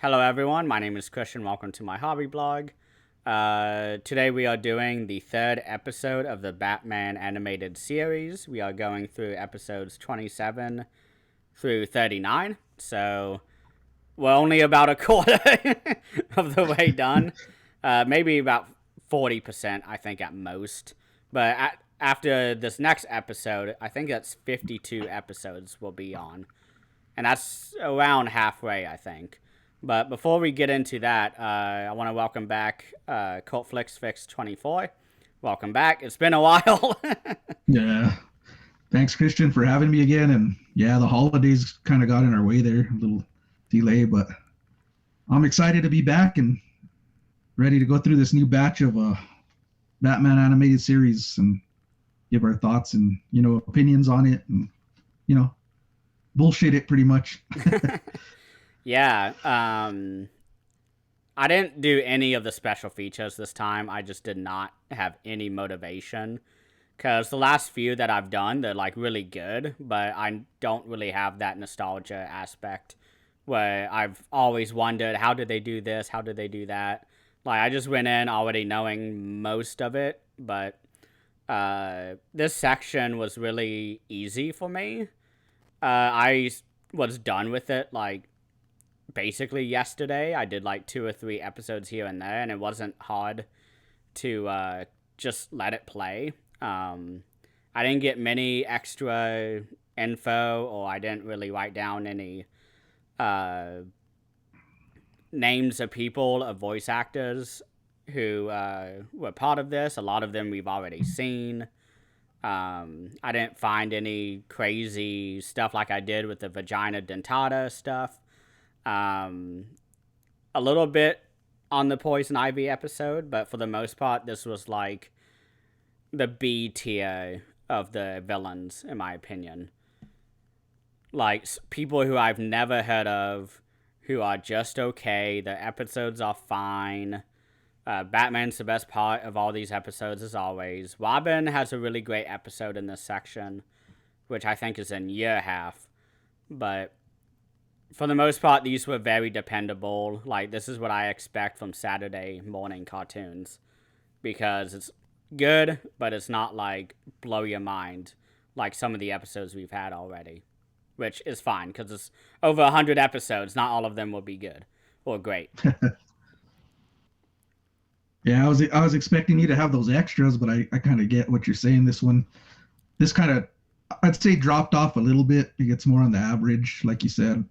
Hello everyone, my name is Christian. Welcome to my hobby blog. Today we are doing the third episode of the Batman animated series. We are going through episodes 27 through 39, so we're only about a quarter of the way done. Maybe about 40%, I think, at most. But after this next episode, I think that's 52 episodes we'll be on. And that's around halfway, I think. But before we get into that, I want to welcome back Cultflixfix24. Welcome back. It's been a while. Yeah. Thanks, Christian, for having me again. And yeah, the holidays kind of got in our way there, a little delay, but I'm excited to be back and ready to go through this new batch of Batman animated series and give our thoughts and, opinions on it and, you know, bullshit it pretty much. Yeah. I didn't do any of the special features this time. I just did not have any motivation. Because the last few that I've done, they're like really good, but I don't really have that nostalgia aspect where I've always wondered, how did they do this? How did they do that? Like, I just went in already knowing most of it, but this section was really easy for me. I was done with it, like, basically yesterday. I did like 2 or 3 episodes here and there, and it wasn't hard to just let it play. I didn't get many extra info, or I didn't really write down any names of people, of voice actors who were part of this. A lot of them we've already seen. I didn't find any crazy stuff like I did with the vagina dentata stuff. A little bit on the Poison Ivy episode, but for the most part, this was like the B tier of the villains, in my opinion. Like, people who I've never heard of, who are just okay. The episodes are fine. Batman's the best part of all these episodes, as always. Robin has a really great episode in this section, which I think is in year half. But for the most part, these were very dependable. Like, this is what I expect from Saturday morning cartoons. Because it's good, but it's not like blow your mind like some of the episodes we've had already, which is fine because it's over 100 episodes. Not all of them will be good or great. Yeah, I was expecting you to have those extras, but I kind of get what you're saying. This kind of, I'd say, dropped off a little bit. It gets more on the average, like you said.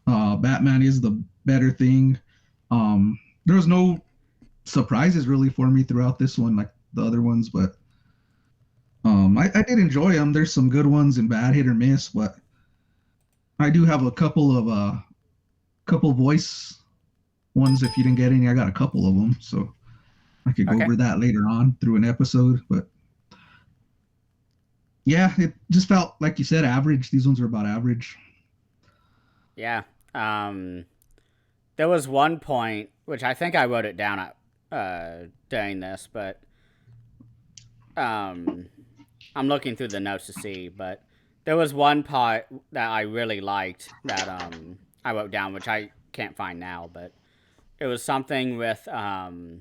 Batman is the better thing. There was no surprises really for me throughout this one, like the other ones, but I did enjoy them. There's some good ones and bad hit or miss, but I do have a couple voice ones. If you didn't get any, I got a couple of them, so I could go Okay. over that later on through an episode. But yeah, it just felt like you said average. These ones are about average. Yeah. There was one point which I think I wrote it down at during this, but I'm looking through the notes to see. But there was one part that I really liked that I wrote down, which I can't find now, but it was something with how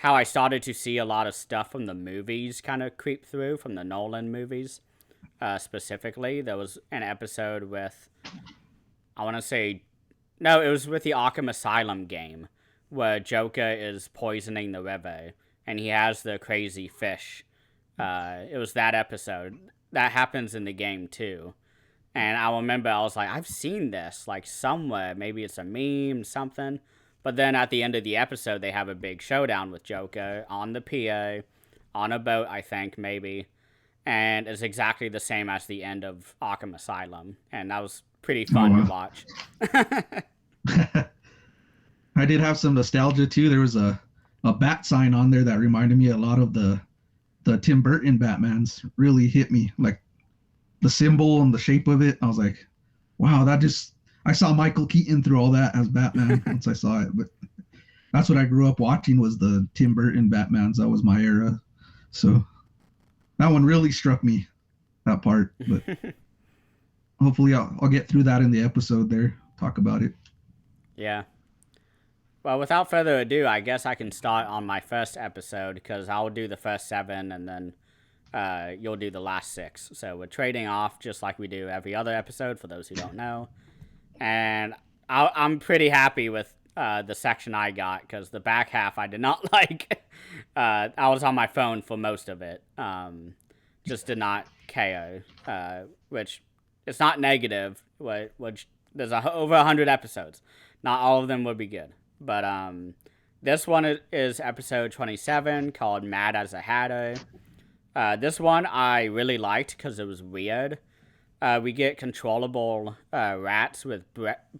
I started to see a lot of stuff from the movies kind of creep through, from the Nolan movies specifically. There was an episode with, I want to say, no, it was with the Arkham Asylum game where Joker is poisoning the river and he has the crazy fish. It was that episode. That happens in the game too. And I remember I was like, I've seen this like somewhere. Maybe it's a meme, something. But then at the end of the episode, they have a big showdown with Joker on the PA, on a boat, I think, maybe. And it's exactly the same as the end of Arkham Asylum. And that was pretty Oh, fun to wow. watch. I did have some nostalgia too. There was a bat sign on there that reminded me a lot of the Tim Burton Batmans. Really hit me, like the symbol and the shape of it. I was like, wow, that just, I saw Michael Keaton through all that as Batman once I saw it. But that's what I grew up watching, was the Tim Burton Batmans. That was my era. So that one really struck me, that part. But hopefully I'll get through that in the episode there, talk about it. Yeah. Well, without further ado, I guess I can start on my first episode because I'll do the first 7 and then you'll do the last 6. So we're trading off just like we do every other episode for those who don't know. And I'm pretty happy with the section I got because the back half I did not like. I was on my phone for most of it. Just did not KO, which it's not negative. Which there's over 100 episodes. Not all of them would be good, but this one is episode 27 called "Mad as a Hatter." This one I really liked because it was weird. We get controllable rats with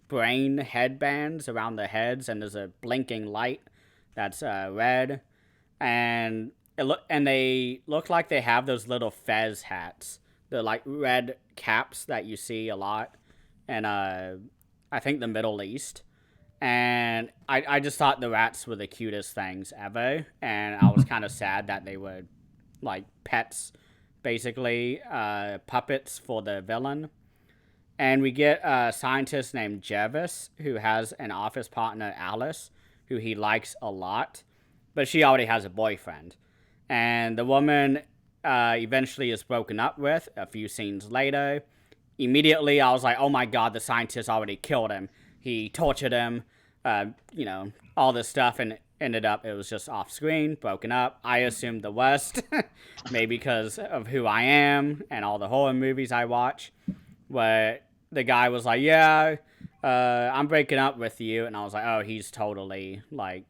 brain headbands around their heads, and there's a blinking light that's red, and they look like they have those little fez hats, the like red caps that you see a lot, and I think the Middle East. And I just thought the rats were the cutest things ever, and I was kind of sad that they were like pets, basically puppets for the villain. And we get a scientist named Jervis who has an office partner, Alice, who he likes a lot, but she already has a boyfriend. And the woman eventually is broken up with a few scenes later. Immediately, I was like, oh my god, the scientist already killed him. He tortured him, all this stuff, and ended up it was just off screen, broken up. I assumed the worst, maybe because of who I am and all the horror movies I watch, where the guy was like, yeah, I'm breaking up with you, and I was like, oh, he's totally, like,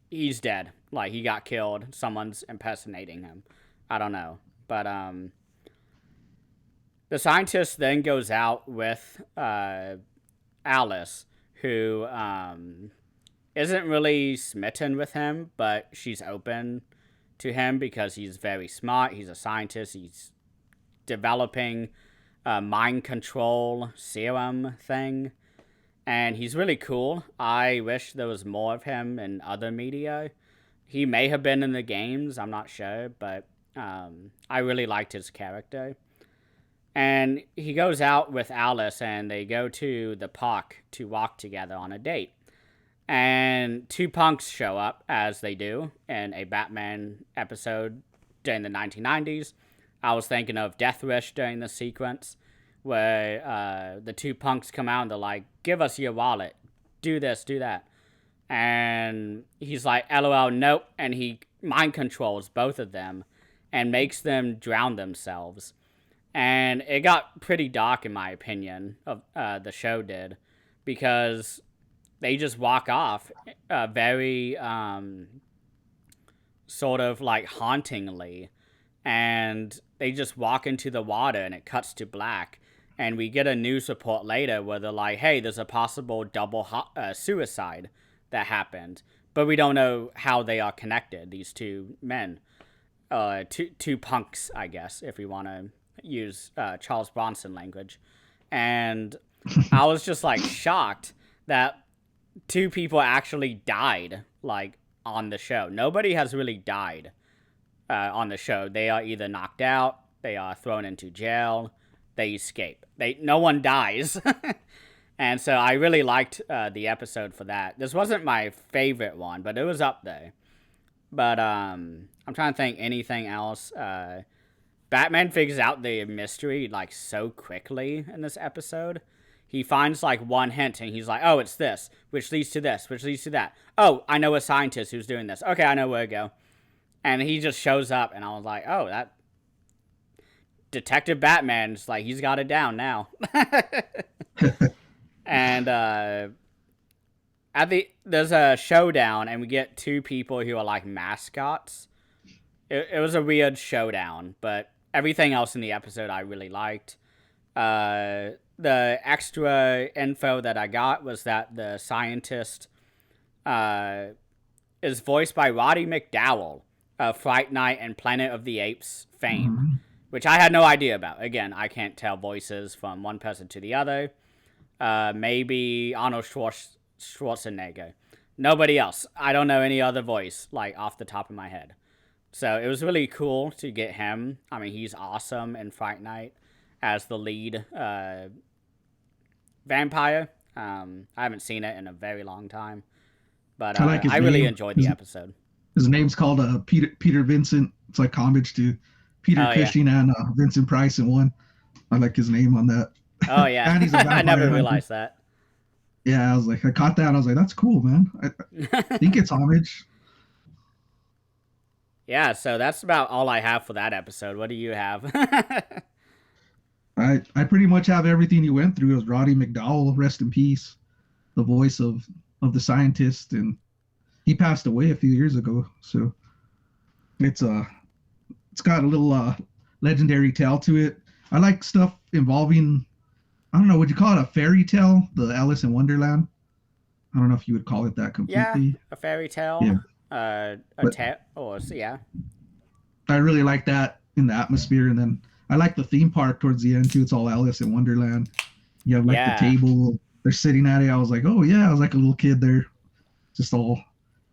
he's dead. Like, he got killed. Someone's impersonating him. I don't know. But, the scientist then goes out with, Alice, who, isn't really smitten with him, but she's open to him because he's very smart. He's a scientist. He's developing a mind control serum thing, and he's really cool. I wish there was more of him in other media. He may have been in the games, I'm not sure, but I really liked his character. And he goes out with Alice, and they go to the park to walk together on a date. And 2 punks show up, as they do, in a Batman episode during the 1990s. I was thinking of Death Wish during the sequence, where the 2 punks come out and they're like, give us your wallet, do this, do that. And he's like, LOL, nope, and he mind controls both of them and makes them drown themselves. And it got pretty dark, in my opinion, of the show did, because they just walk off very sort of like hauntingly, and they just walk into the water and it cuts to black, and we get a news report later where they're like, hey, there's a possible double suicide that happened, but we don't know how they are connected, these 2 men, two punks, I guess, if we want to use Charles Bronson language. And I was just like shocked that 2 people actually died, like, on the show. Nobody has really died on the show. They are either knocked out, they are thrown into jail, they escape. No one dies. And so I really liked the episode for that. This wasn't my favorite one, but it was up there. But I'm trying to think anything else. Batman figures out the mystery, like, so quickly in this episode. He finds, like, one hint, and he's like, oh, it's this, which leads to this, which leads to that. Oh, I know a scientist who's doing this. Okay, I know where to go. And he just shows up, and I was like, oh, that Detective Batman's, like, he's got it down now. And there's a showdown, and we get 2 people who are, like, mascots. It was a weird showdown, but everything else in the episode I really liked. The extra info that I got was that the scientist is voiced by Roddy McDowall of Fright Night and Planet of the Apes fame, which I had no idea about. Again, I can't tell voices from one person to the other. Maybe Arnold Schwarzenegger. Nobody else. I don't know any other voice, like, off the top of my head. So it was really cool to get him. I mean, he's awesome in Fright Night as the lead vampire, I haven't seen it in a very long time, but I like his I really name. enjoyed the episode. His name's called Peter Vincent. It's like homage to Peter Oh yeah, Cushing and Vincent Price in one. I like his name on that. oh yeah. And he's a I never vampire hunter. realized that. Yeah, I was like, I caught that. I was like, that's cool, man. I think it's homage. Yeah, so that's about all I have for that episode. What do you have? I pretty much have everything he went through. It was Roddy McDowell, rest in peace, the voice of the scientist, and he passed away a few years ago. So it's it's got a little legendary tale to it. I like stuff involving, I don't know, would you call it a fairy tale? The Alice in Wonderland. I don't know if you would call it that Yeah, completely. a fairy tale. Yeah, A but tale. Or so yeah. I really like that in the atmosphere. And then I like the theme park towards the end too. It's all Alice in Wonderland. You have like the Yeah. table. They're sitting at it. I was like, oh yeah, I was like a little kid there, just all.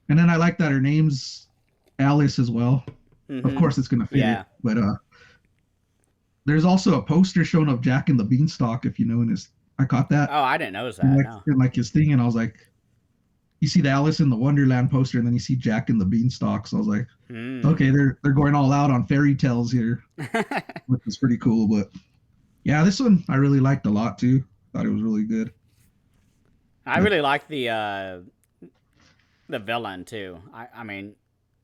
And then I like that her name's Alice as well. Of course, it's gonna fit Yeah. it. But there's also a poster showing of Jack and the Beanstalk. If you know, in his, I caught that Oh, I didn't notice that. in like, No. in like his thing, and I was like, you see the Alice in the Wonderland poster, and then you see Jack and the Beanstalk. So I was like, okay, they're going all out on fairy tales here, which is pretty cool. But yeah, this one I really liked a lot too. Thought it was really good. I really like the villain too. I mean,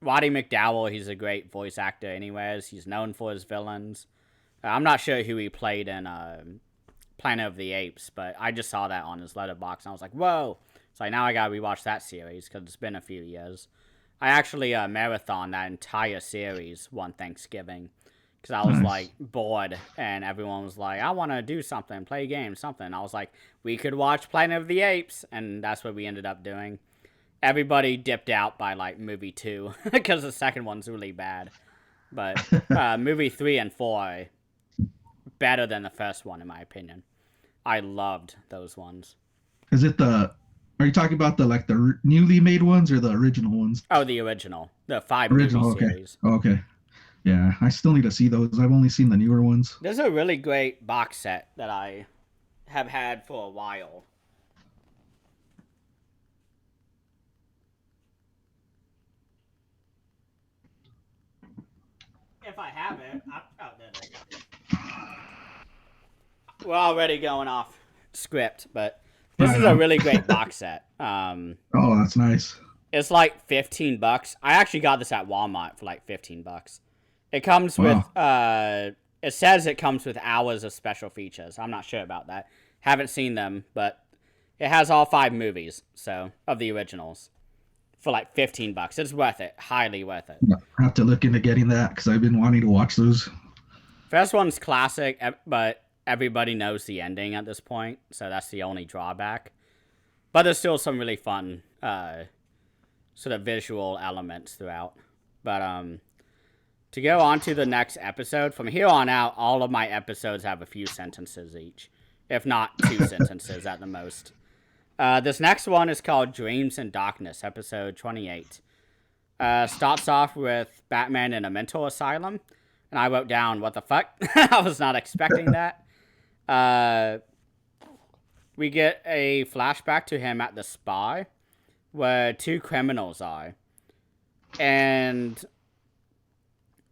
Roddy McDowell. He's a great voice actor. Anyways, he's known for his villains. I'm not sure who he played in Planet of the Apes, but I just saw that on his letterbox, and I was like, whoa. So now I gotta rewatch that series because it's been a few years. I actually marathon that entire series one Thanksgiving because I was like bored and everyone was like, I want to do something, play a game, something. I was like, we could watch Planet of the Apes, and that's what we ended up doing. Everybody dipped out by like movie 2 because the second one's really bad. But movie 3 and 4 are better than the first one in my opinion. I loved those ones. Is it the? Are you talking about the like the newly made ones or the original ones? Oh, the original, the 5 Original, movie okay. series. Okay. Yeah, I still need to see those. I've only seen the newer ones. There's a really great box set that I have had for a while. If I have it, we're already going off script, but this is a really great box set. Oh, that's nice. It's like $15. I actually got this at Walmart for like $15. It comes with it says it comes with hours of special features. I'm not sure about that. Haven't seen them, but it has all 5 movies, so of the originals for like $15. It's worth it. Highly worth it. I have to look into getting that because I've been wanting to watch those. First one's classic, but everybody knows the ending at this point, so that's the only drawback. But there's still some really fun sort of visual elements throughout. But to go on to the next episode, from here on out, all of my episodes have a few sentences each, if not 2 sentences at the most. This next one is called Dreams in Darkness, episode 28. Starts off with Batman in a mental asylum, and I wrote down, what the fuck? I was not expecting that. We get a flashback to him at the spa, where 2 criminals are. And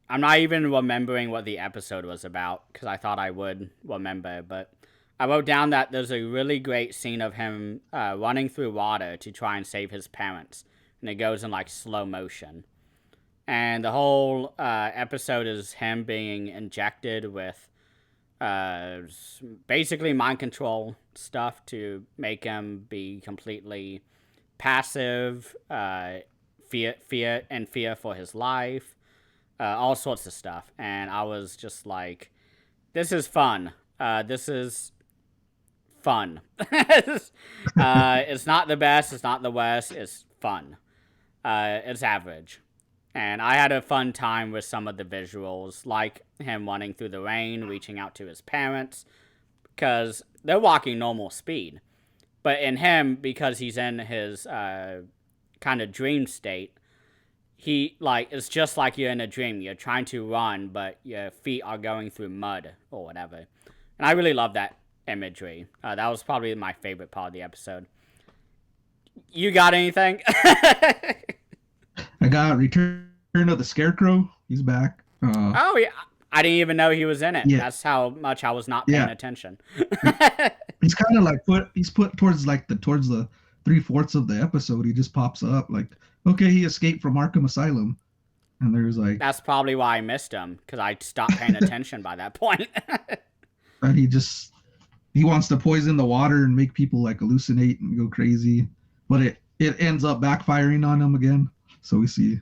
I'm not even remembering what the episode was about, because I thought I would remember, but I wrote down that there's a really great scene of him running through water to try and save his parents, and it goes in like slow motion. And the whole episode is him being injected with basically mind control stuff to make him be completely passive, fear for his life, all sorts of stuff. And I was just like, this is fun. This is fun. It's not the best, it's not the worst, it's fun. It's average. And I had a fun time with some of the visuals, like him running through the rain, reaching out to his parents, because they're walking normal speed. But in him, because he's in his kind of dream state, it's just like you're in a dream. You're trying to run, but your feet are going through mud or whatever. And I really love that imagery. That was probably my favorite part of the episode. You got anything? I got Return of the Scarecrow. He's back. Oh yeah, I didn't even know he was in it. Yeah, That's how much I was not paying yeah. attention. He's kind of like he's put towards the 3/4 of the episode. He just pops up like, okay, he escaped from Arkham Asylum, and there's like, That's probably why I missed him, because I stopped paying attention by that point. and he wants to poison the water and make people like hallucinate and go crazy, but it ends up backfiring on him again. So we see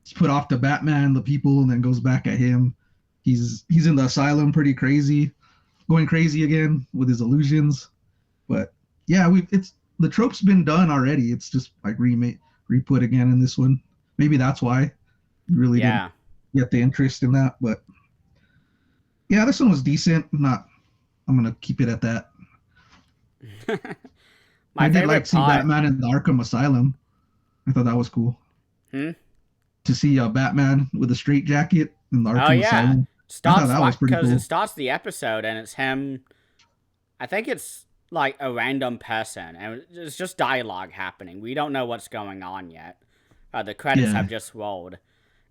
he's put off to Batman, the people, and then goes back at him. He's in the asylum, pretty crazy, going crazy again with his illusions. But yeah, it's the trope's been done already. It's just like re-put again in this one. Maybe that's why you really didn't get the interest in that. But yeah, this one was decent. I'm gonna keep it at that. My I did favorite like see part. Batman in the Arkham Asylum. I thought that was cool Hmm? to see Batman with a straitjacket in the Oh Arkham yeah, Asylum. I thought starts that was pretty because cool. it starts the episode and it's him. I think it's like a random person, and it's just dialogue happening. We don't know what's going on yet. The credits Yeah, have just rolled,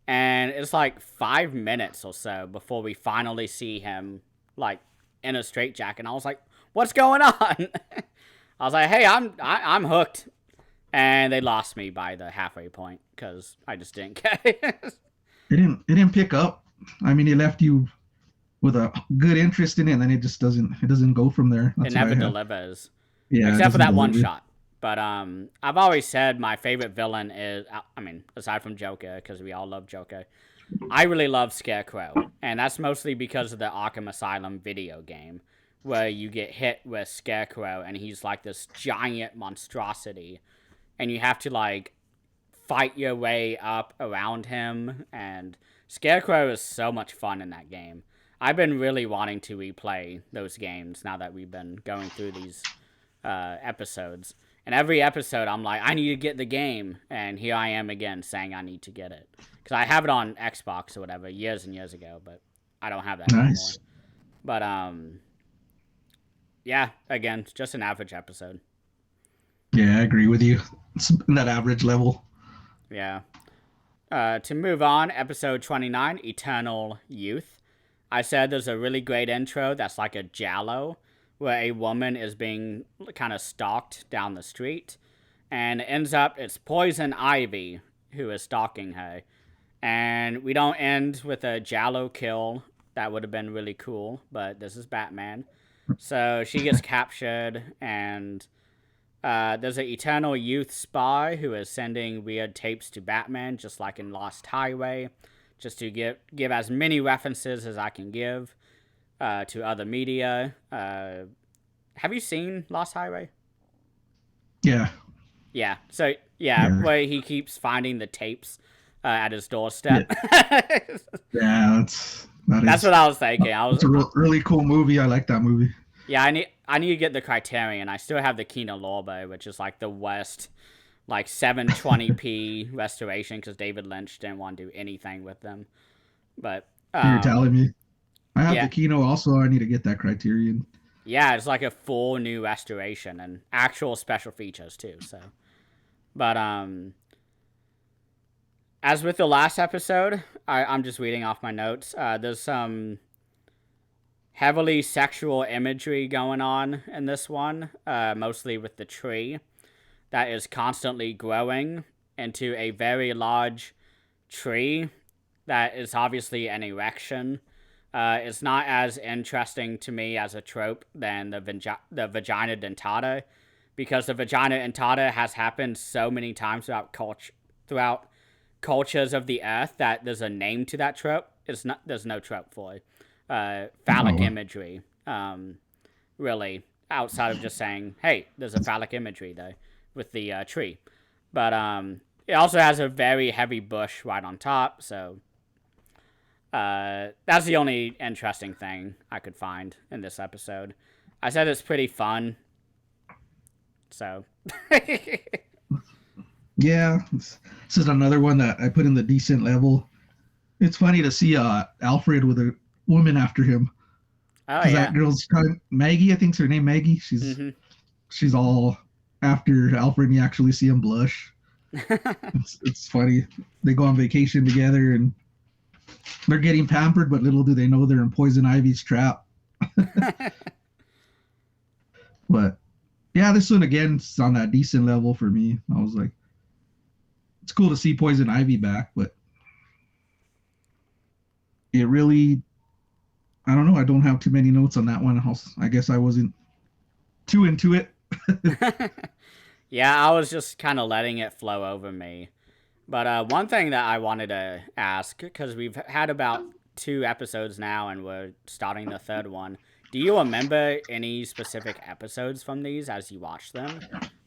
and it's like 5 minutes or so before we finally see him like in a straitjacket. And I was like, "What's going on?" I was like, "Hey, I'm hooked," and they lost me by the halfway point because I just didn't care. it didn't pick up. I mean, it left you with a good interest in it, and then it doesn't go from there. It That's what never I have. delivers. Yeah, it Except for doesn't that one deliver. shot. But I've always said my favorite villain is, I mean, aside from Joker, because we all love Joker, I really love Scarecrow. And that's mostly because of the Arkham Asylum video game, where you get hit with Scarecrow, and he's like this giant monstrosity, and you have to like fight your way up around him. And Scarecrow is so much fun in that game. I've been really wanting to replay those games now that we've been going through these episodes. And every episode, I'm like, I need to get the game. And here I am again saying I need to get it. Because I have it on Xbox or whatever years and years ago, but I don't have that anymore. Nice. But, yeah, again, just an average episode. Yeah, I agree with you. It's in that average level. Yeah. To move on, episode 29, Eternal Youth. I said there's a really great intro that's like a giallo, where a woman is being kind of stalked down the street, and it ends up it's Poison Ivy who is stalking her. And we don't end with a giallo kill. That would have been really cool, but this is Batman. So she gets captured, and there's an Eternal Youth spy who is sending weird tapes to Batman, just like in Lost Highway, just to give as many references as I can give to other media. Have you seen Lost Highway? Yeah. Yeah. So, Yeah. where he keeps finding the tapes at his doorstep. Yeah, That's what I was thinking. It's a really cool movie. I like that movie. Yeah, I need to get the Criterion. I still have the Kino Lorber, which is like the worst, like 720p restoration because David Lynch didn't want to do anything with them. But You're telling me. I have yeah. the Kino also. I need to get that Criterion. Yeah, it's like a full new restoration and actual special features too. So, but as with the last episode, I'm just reading off my notes. There's some heavily sexual imagery going on in this one, mostly with the tree that is constantly growing into a very large tree that is obviously an erection. It's not as interesting to me as a trope than the vagina dentata, because the vagina dentata has happened so many times throughout cultures of the earth that there's a name to that trope. There's no trope for it. Phallic imagery, really, outside of just saying, hey, there's a phallic imagery though with the tree. But it also has a very heavy bush right on top, so that's the only interesting thing I could find in this episode. I said it's pretty fun, so Yeah, this is another one that I put in the decent level. It's funny to see Alfred with a woman after him. Oh because that yeah. girl's kind of Maggie, I think's her name, Maggie. Mm-hmm. She's all after Alfred, and you actually see him blush. It's funny. They go on vacation together, and they're getting pampered, but little do they know they're in Poison Ivy's trap. But yeah, this one again is on that decent level for me. I was like, it's cool to see Poison Ivy back, but it really, I don't know. I don't have too many notes on that one. I guess I wasn't too into it. Yeah, I was just kind of letting it flow over me. But one thing that I wanted to ask, because we've had about 2 episodes now and we're starting the third one, do you remember any specific episodes from these as you watch them?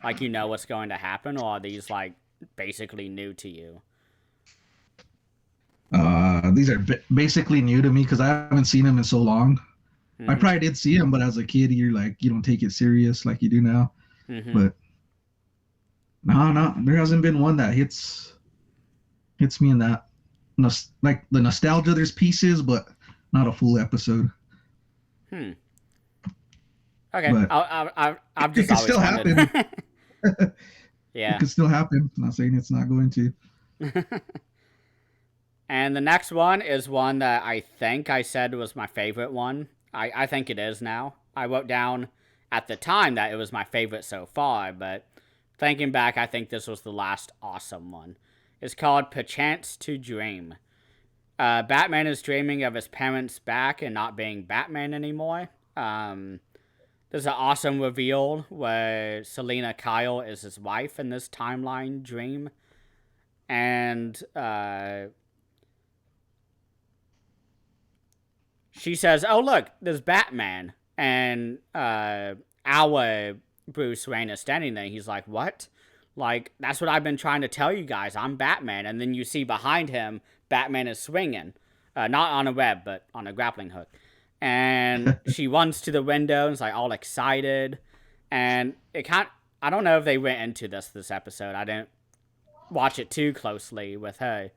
Like, you know what's going to happen, or are these, like, basically new to you? These are basically new to me because I haven't seen them in so long. I Mm probably did see them, but as a kid, you're like, you don't take it serious like you do now. hmm. Mm hmm. But no, there hasn't been one that hits me in that. Like the nostalgia, there's pieces, but not a full episode. Hmm. Okay. But I've it just could always still wondered. happen. It Yeah. could still happen. I'm not saying it's not going to. And the next one is one that I think I said was my favorite one. I think it is now. I wrote down at the time that it was my favorite so far, but thinking back, I think this was the last awesome one. It's called Perchance to Dream. Batman is dreaming of his parents back and not being Batman anymore. There's an awesome reveal where Selena Kyle is his wife in this timeline dream. And she says, "Oh look, there's Batman," and our Bruce Wayne is standing there. He's like, "What? Like that's what I've been trying to tell you guys. I'm Batman." And then you see behind him, Batman is swinging, not on a web, but on a grappling hook. And she runs to the window and is like all excited. And it can't. I don't know if they went into this episode. I didn't watch it too closely with her,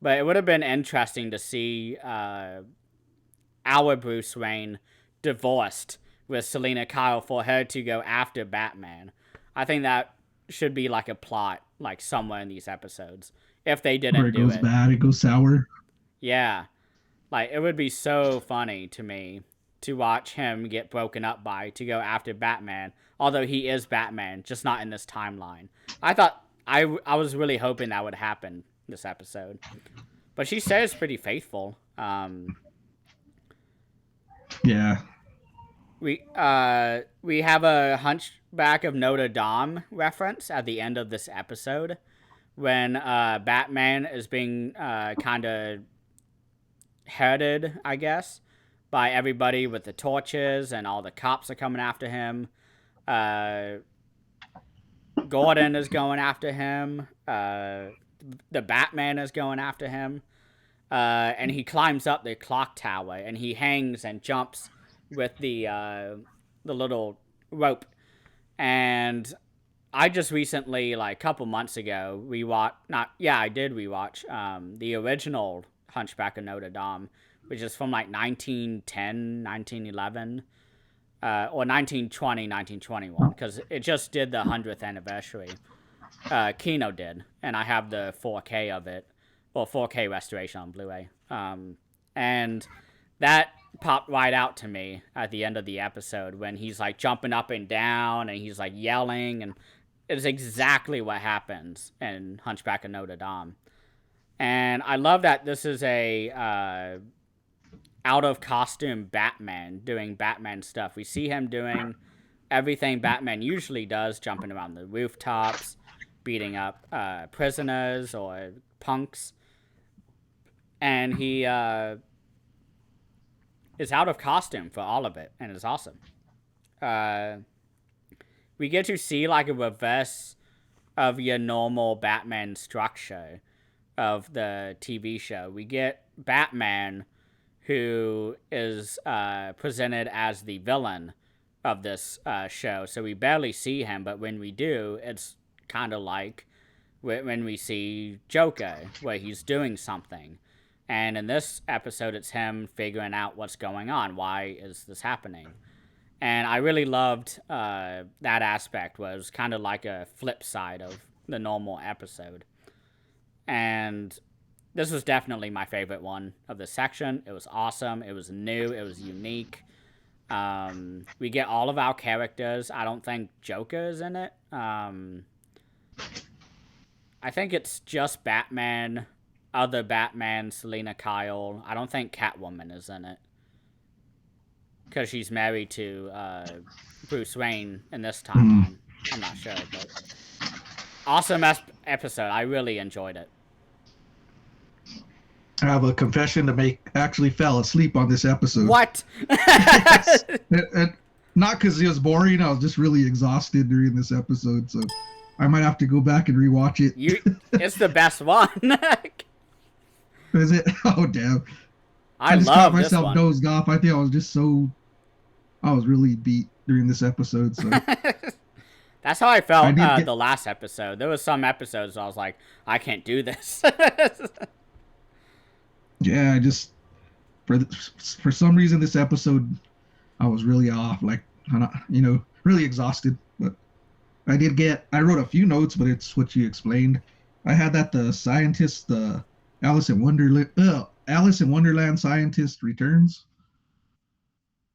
but it would have been interesting to see our Bruce Wayne divorced with Selena Kyle for her to go after Batman. I think that should be like a plot, like somewhere in these episodes. If they Where didn't it do goes it, bad, it goes sour. yeah, like it would be so funny to me to watch him get broken up by to go after Batman. Although he is Batman, just not in this timeline. I was really hoping that would happen this episode, but she says pretty faithful. Yeah. We have a Hunchback of Notre Dame reference at the end of this episode when Batman is being kind of herded, I guess, by everybody with the torches and all the cops are coming after him. Gordon is going after him. The Batman is going after him. And he climbs up the clock tower and he hangs and jumps with the little rope. And I just recently, like a couple months ago, I did rewatch the original Hunchback of Notre Dame, which is from like 1910, 1911, or 1920, 1921, because it just did the 100th anniversary. Kino did, and I have the 4K of it, well, 4K restoration on Blu-ray. And that popped right out to me at the end of the episode when he's like jumping up and down and he's like yelling, and it's exactly what happens in Hunchback of Notre Dame. And I love that this is a out of costume Batman doing Batman stuff. We see him doing everything Batman usually does, jumping around the rooftops, beating up prisoners or punks. And he is out of costume for all of it, and it's awesome. We get to see like a reverse of your normal Batman structure of the TV show. We get Batman, who is presented as the villain of this show. So we barely see him, but when we do, it's kind of like when we see Joker, where he's doing something. And in this episode, it's him figuring out what's going on. Why is this happening? And I really loved that aspect. Was kind of like a flip side of the normal episode. And this was definitely my favorite one of the section. It was awesome. It was new. It was unique. We get all of our characters. I don't think Joker is in it. I think it's just Batman, other Batman, Selena Kyle. I don't think Catwoman is in it. Because she's married to Bruce Wayne in this timeline. I'm not sure, but awesome episode. I really enjoyed it. I have a confession to make. I actually fell asleep on this episode. What? Not because it was boring. I was just really exhausted during this episode, so I might have to go back and rewatch it. It's the best one. Is it? Oh damn! I just love caught this myself one. dozed off. I think I was really beat during this episode. So that's how I felt the last episode. There was some episodes where I was like, I can't do this. Yeah, I just for some reason this episode I was really off, like really exhausted. But I wrote a few notes, but it's what you explained. I had that the scientist, the Alice in Wonderland scientist returns.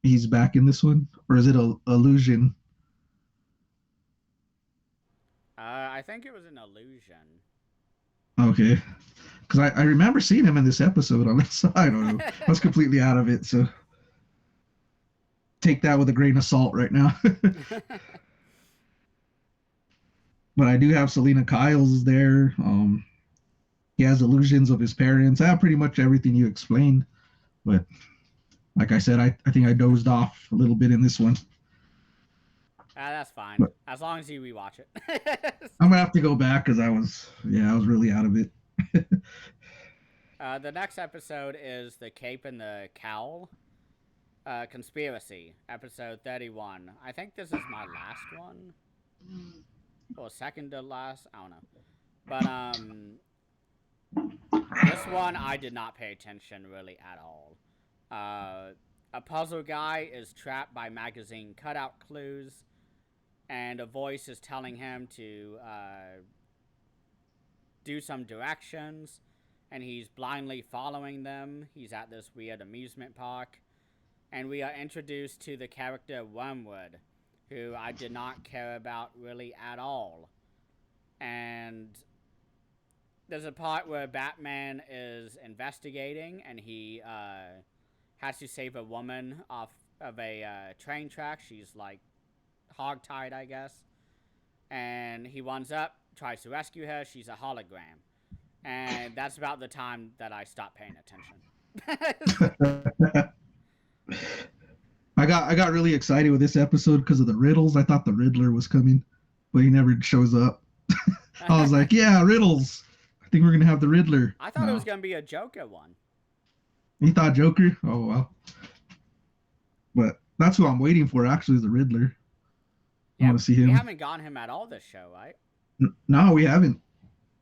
He's back in this one, or is it a illusion? I think it was an illusion. Okay, because I remember seeing him in this episode on this. I don't know. I was completely out of it, so take that with a grain of salt right now. But I do have Selena Kyle's there. He has illusions of his parents. I have pretty much everything you explained. But like I said, I think I dozed off a little bit in this one. That's fine. But as long as you rewatch it. I'm gonna have to go back because I was really out of it. The next episode is The Cape and the Cowl. Conspiracy, episode 31. I think this is my last one. Or second to last. I don't know. But this one I did not pay attention really at all. A puzzle guy is trapped by magazine cutout clues, and a voice is telling him to do some directions, and he's blindly following them. He's at this weird amusement park, and we are introduced to the character Wormwood, who I did not care about really at all. And there's a part where Batman is investigating, and he has to save a woman off of a train track. She's like hogtied, I guess. And he runs up, tries to rescue her. She's a hologram. And that's about the time that I stopped paying attention. I got really excited with this episode because of the riddles. I thought the Riddler was coming, but he never shows up. I was like, yeah, riddles. I think we're gonna have the Riddler. I thought it was gonna be a Joker one. You thought Joker? Oh well. But that's who I'm waiting for. Actually, is the Riddler. I want to see him. We haven't gotten him at all this show, right? No, we haven't.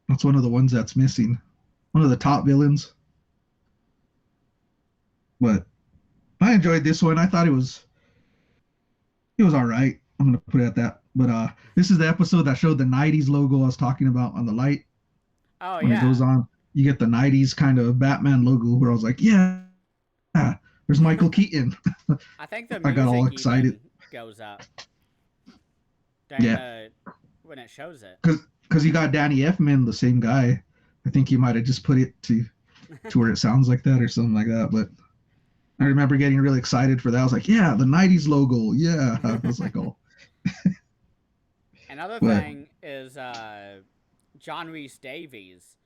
That's one of the ones that's missing. One of the top villains. But I enjoyed this one. I thought it was all right. I'm gonna put it at that. But this is the episode that showed the '90s logo I was talking about on the light. Oh when it goes on, you get the '90s kind of Batman logo. Where I was like, yeah, there's Michael Keaton. I think the I got all excited. Goes up. When it shows it. Because you got Danny Elfman, the same guy. I think he might have just put it to where it sounds like that or something like that. But I remember getting really excited for that. I was like, yeah, the '90s logo. Yeah. I was like, oh. Another thing is John Rhys Davies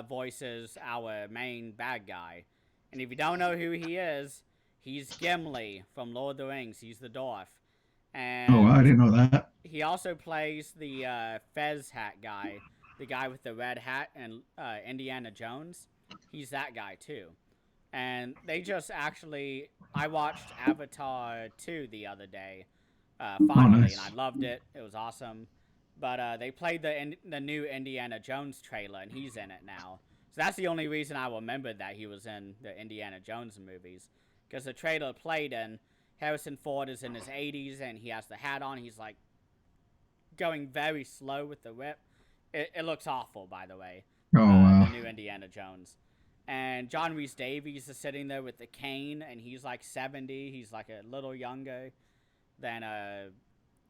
voices our main bad guy. And if you don't know who he is, he's Gimli from Lord of the Rings. He's the dwarf. And I didn't know that. He also plays the Fez hat guy, the guy with the red hat in Indiana Jones. He's that guy too. And they just actually, I watched Avatar 2 the other day, finally, nice. And I loved it. It was awesome. But they played the new Indiana Jones trailer, and he's in it now. So that's the only reason I remembered that he was in the Indiana Jones movies, because the trailer played and Harrison Ford is in his 80s and he has the hat on. He's like going very slow with the whip. It looks awful, by the way. Oh The wow. new Indiana Jones. And John Rhys Davies is sitting there with the cane, and he's like 70. He's like a little younger than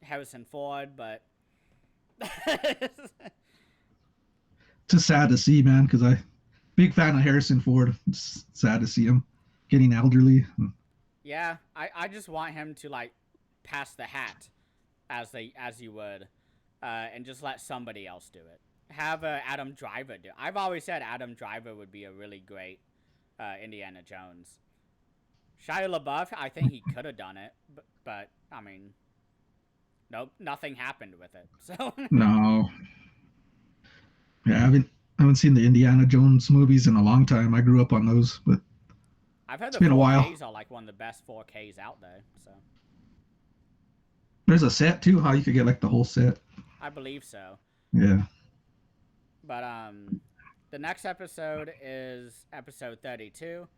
Harrison Ford, but It's just sad to see, man, because I big fan of Harrison Ford. It's sad to see him getting elderly. yeah, I just want him to like pass the hat as you would, and just let somebody else do it. Have Adam Driver do. I've always said Adam Driver would be a really great Indiana Jones. Shia LaBeouf, I think he could have done it, but I mean, nope, nothing happened with it. So No, yeah, I haven't seen the Indiana Jones movies in a long time. I grew up on those, but I've heard it's the been a while. 4Ks are like one of the best 4Ks out there. So There's a set too. How you could get like the whole set. I believe so. Yeah. But the next episode is episode 32,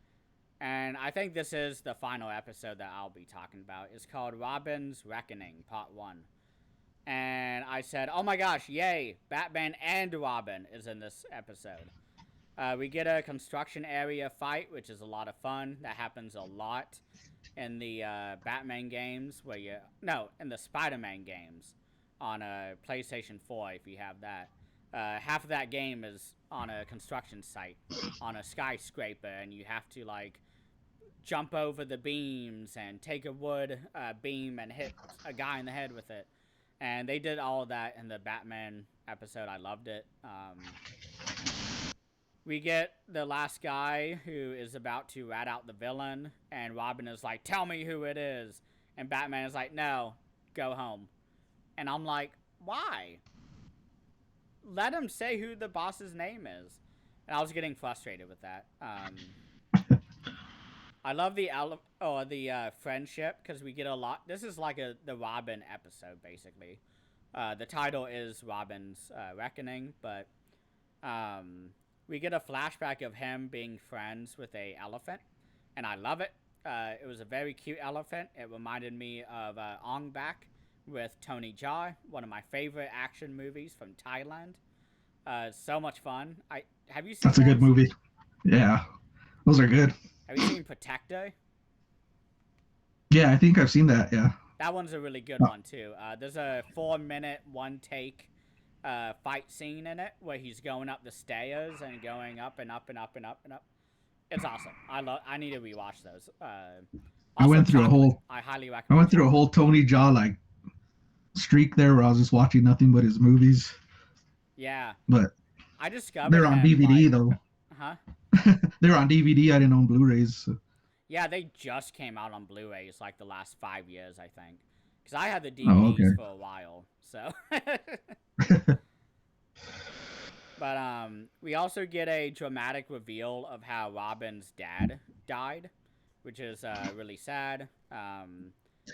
and I think this is the final episode that I'll be talking about. It's called Robin's Reckoning, Part 1. And I said, oh my gosh, yay, Batman and Robin is in this episode. We get a construction area fight, which is a lot of fun. That happens a lot in the Batman games, in the Spider-Man games on PlayStation 4, if you have that. Half of that game is on a construction site, on a skyscraper, and you have to, like, jump over the beams and take a wood beam and hit a guy in the head with it. And they did all of that in the Batman episode. I loved it. We get the last guy who is about to rat out the villain, and Robin is like, tell me who it is. And Batman is like, no, go home. And I'm like, why? Let him say who the boss's name is. And I was getting frustrated with that. I love the friendship, because we get a lot. This is like the Robin episode, basically. The title is Robin's Reckoning, but we get a flashback of him being friends with a elephant, and I love it. It was a very cute elephant. It reminded me of Ong Bak with Tony Jaa, one of my favorite action movies from Thailand. So much fun. Have you seen That's a good those? movie. Yeah, those are good. Have you seen Protector? Yeah, I think I've seen that. Yeah. That one's a really good one too. There's a 4-minute one take fight scene in it where he's going up the stairs and going up and up and up and up and up. It's awesome. I need to rewatch those. I Also, went through a Chocolate. whole I highly I recommend. went through a whole Tony Jaa like streak there where I was just watching nothing but his movies. Yeah, But I discovered they're on him DVD like, though. huh? They're on DVD. I didn't own Blu-rays. So. Yeah, they just came out on Blu-rays like the last 5 years, I think. Because I had the Oh, DVDs okay. for a while, so. But we also get a dramatic reveal of how Robin's dad died, which is really sad.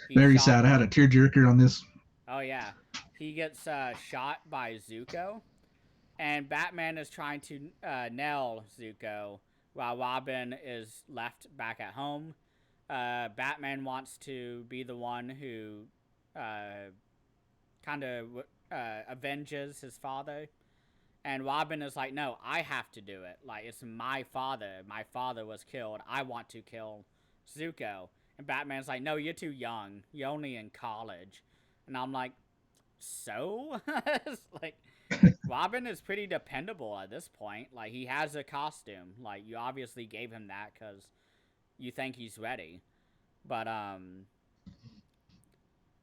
He Very shot. sad. I had a tearjerker on this. Oh yeah, he gets shot by Zuko, and Batman is trying to nail Zuko while Robin is left back at home. Batman wants to be the one who kind of avenges his father. And Robin is like, no, I have to do it. Like, it's my father. My father was killed. I want to kill Zuko. And Batman's like, no, you're too young. You're only in college. And I'm like, so? It's like, Robin is pretty dependable at this point. Like, he has a costume. Like, you obviously gave him that because you think he's ready. But,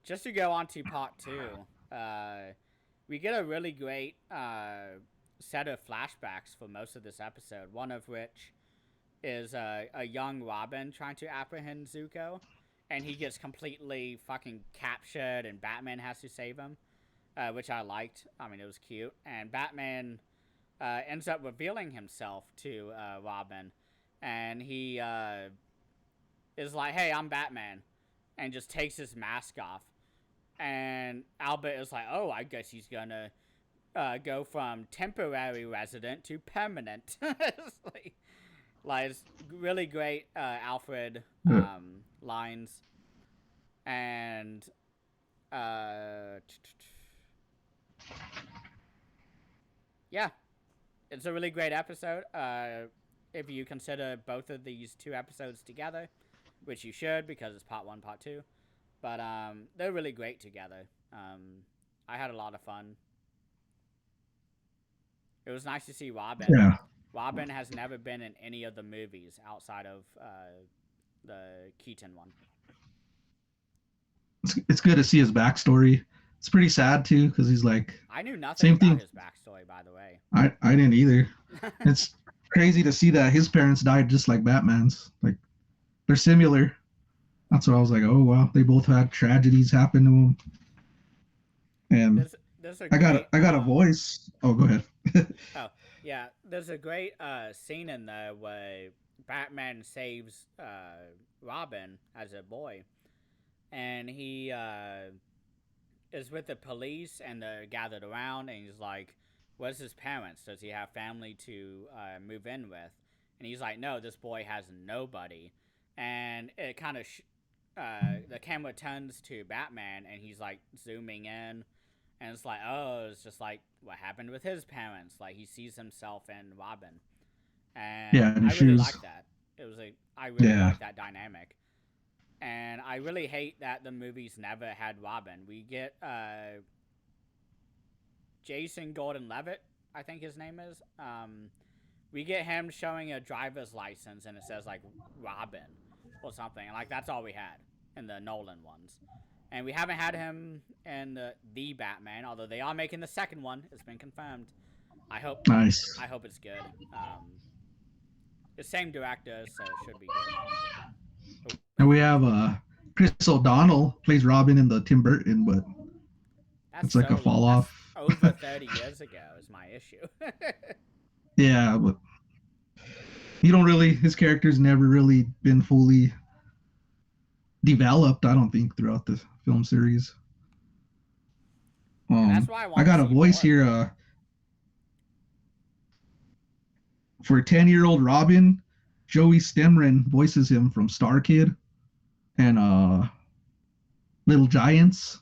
just to go on to part 2, we get a really great set of flashbacks for most of this episode, one of which is a young Robin trying to apprehend Zuko, and he gets completely fucking captured, and Batman has to save him, which I liked. I mean, it was cute. And Batman ends up revealing himself to Robin, and he is like, hey, I'm Batman, and just takes his mask off. And Albert is like, oh, I guess he's gonna go from temporary resident to permanent. It's it's really great Alfred Uh, lines, and uh, yeah, it's a really great episode. If you consider both of these two episodes together, which you should because it's part one, part two, but they're really great together. I had a lot of fun. It was nice to see Robin. yeah, Robin has never been in any of the movies outside of the Keaton one. it's good to see his backstory. It's pretty sad too because he's like I knew nothing same about thing. his backstory, by the way. I didn't either. It's crazy to see that his parents died just like Batman's. Like they're similar. That's what I was like. Oh wow, they both had tragedies happen to them. And There's a I got great I got a voice. Oh, go ahead. oh yeah, there's a great scene in there where Batman saves Robin as a boy, and he is with the police, and they're gathered around, and he's like, "Where's his parents? Does he have family to move in with?" And he's like, "No, this boy has nobody." And it kind of the camera turns to Batman, and he's like zooming in, and it's like, oh, it's just like what happened with his parents. Like he sees himself in Robin, Yeah, and in I his really shoes. like that. I really Yeah, like that dynamic, and I really hate that the movies never had Robin. We get Jason Gordon-Levitt, I think his name is. We get him showing a driver's license, and it says like Robin or something, and like that's all we had in the Nolan ones. And we haven't had him in the Batman, although they are making the second one. It's been confirmed. I hope nice. I hope it's good. The same director, so it should be good. Oh, And we have Chris O'Donnell plays Robin in the Tim Burton, but that's it's like a so fall that's off. over 30 years ago is my issue. Yeah, but he don't really his character's never really been fully developed. I don't think throughout the film series. And that's why I I want to got a see voice more of here. him. For 10-year-old Robin, Joey Stemren voices him from Star Kid and Little Giants.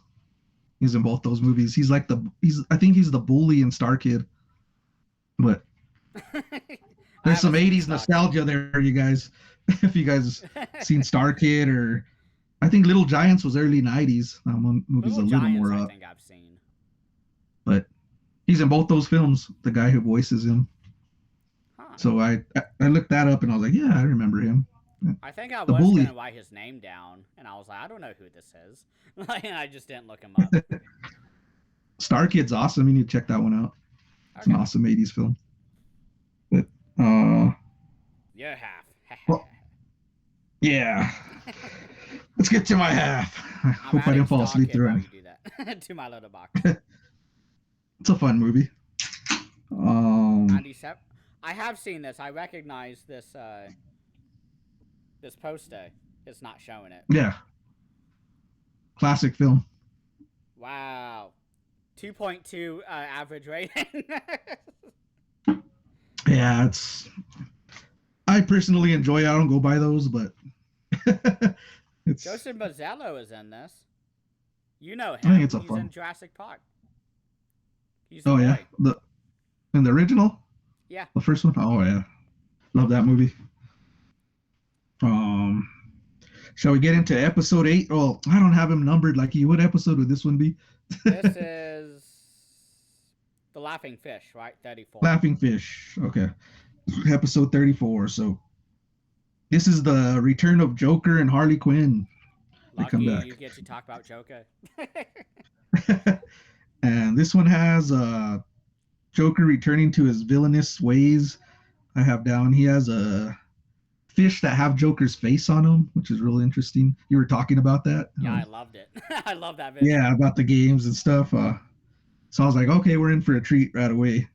He's in both those movies. He's like he's I think he's the bully in Star Kid. But I there's some haven't seen 80s Star Kid. nostalgia there, you guys. If you guys seen Star Kid or I think Little Giants was early 90s. That one movie's Little a little Giants, more I up. think I've seen. But he's in both those films, the guy who voices him. Huh. So I looked that up and I was like, yeah, I remember him. I think I The was gonna bully. write his name down, and I was like, I don't know who this is, and I just didn't look him up. Star Kid's awesome. You need to check that one out. It's an Okay, awesome 80s film. But uh you're half. well, yeah. Let's get to my half. I I'm hope I adding didn't fall Star asleep Kid while through you it. do that to my little box. It's a fun movie. 97. I have seen this. I recognize this poster. It's not showing it. Yeah, classic film. Wow. 2.2 average rating. Yeah, it's. I personally enjoy it. I don't go by those, but it's. Joseph Mazzello is in this. You know I think him. it's a He's in fun. Jurassic Park. He's the Oh yeah, boy. the in the original, Yeah. the first one. Oh yeah, love that movie. Um, shall we get into episode 8? Oh, I don't have him numbered like you. What episode would this one be? This is The Laughing Fish, right? 34. Laughing Fish. Okay, episode 34. So this is the return of Joker and Harley Quinn. They Lucky come you back. get to talk about Joker. And this one has Joker returning to his villainous ways. I have down he has a fish that have Joker's face on them, which is really interesting. You were talking about that. Yeah, I loved it. I love that Yeah, visual. about the games and stuff. So I was like, okay, we're in for a treat right away.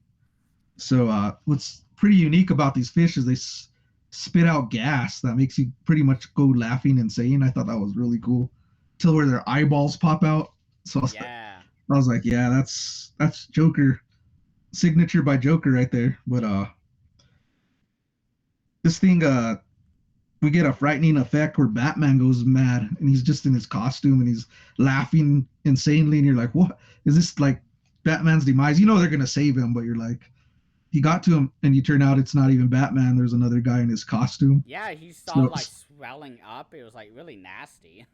So what's pretty unique about these fish is they spit out gas that makes you pretty much go laughing insane. I thought that was really cool. Till where their eyeballs pop out. So Yeah. I was like, yeah, that's Joker. signature by Joker right there. But this thing we get a frightening effect where Batman goes mad and he's just in his costume and he's laughing insanely and you're like, what is this, like Batman's demise? You know they're gonna save him, but you're like, he got to him and you turn out it's not even Batman. There's another guy in his costume. Yeah, he started So, like swelling up. It was like really nasty.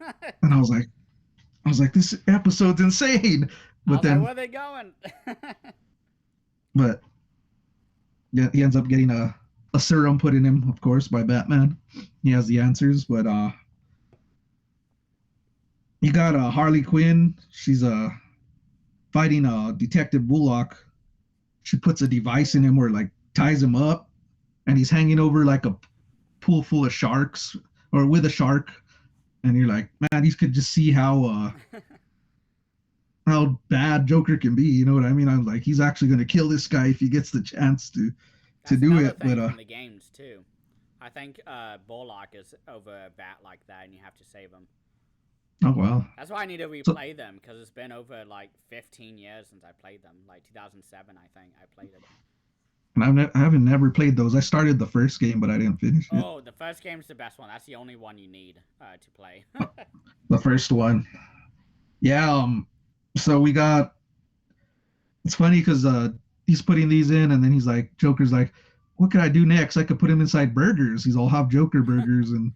and I was like, this episode's insane. I But was like, then, where are they going? but yeah, he ends up getting a serum put in him, of course, by Batman. He has the answers, but you got Harley Quinn. She's fighting Detective Bullock. She puts a device in him where like ties him up, and he's hanging over like a pool full of sharks or with a shark. And you're like, man, you could just see how bad Joker can be. You know what I mean? I'm like, he's actually gonna kill this guy if he gets the chance to That's do another it. thing But from the games too. I think Bullock is over a bat like that, and you have to save him. oh well. That's why I need to So replay them because it's been over like 15 years since I played them. Like 2007, I think I played it. and I haven't never played those. I started the first game, but I didn't finish it. Oh, the first game's the best one. That's the only one you need to play. The first one, yeah. So we got. It's funny because he's putting these in, and then he's like, Joker's like, what could I do next? I could put him inside burgers. He's all have Joker burgers, and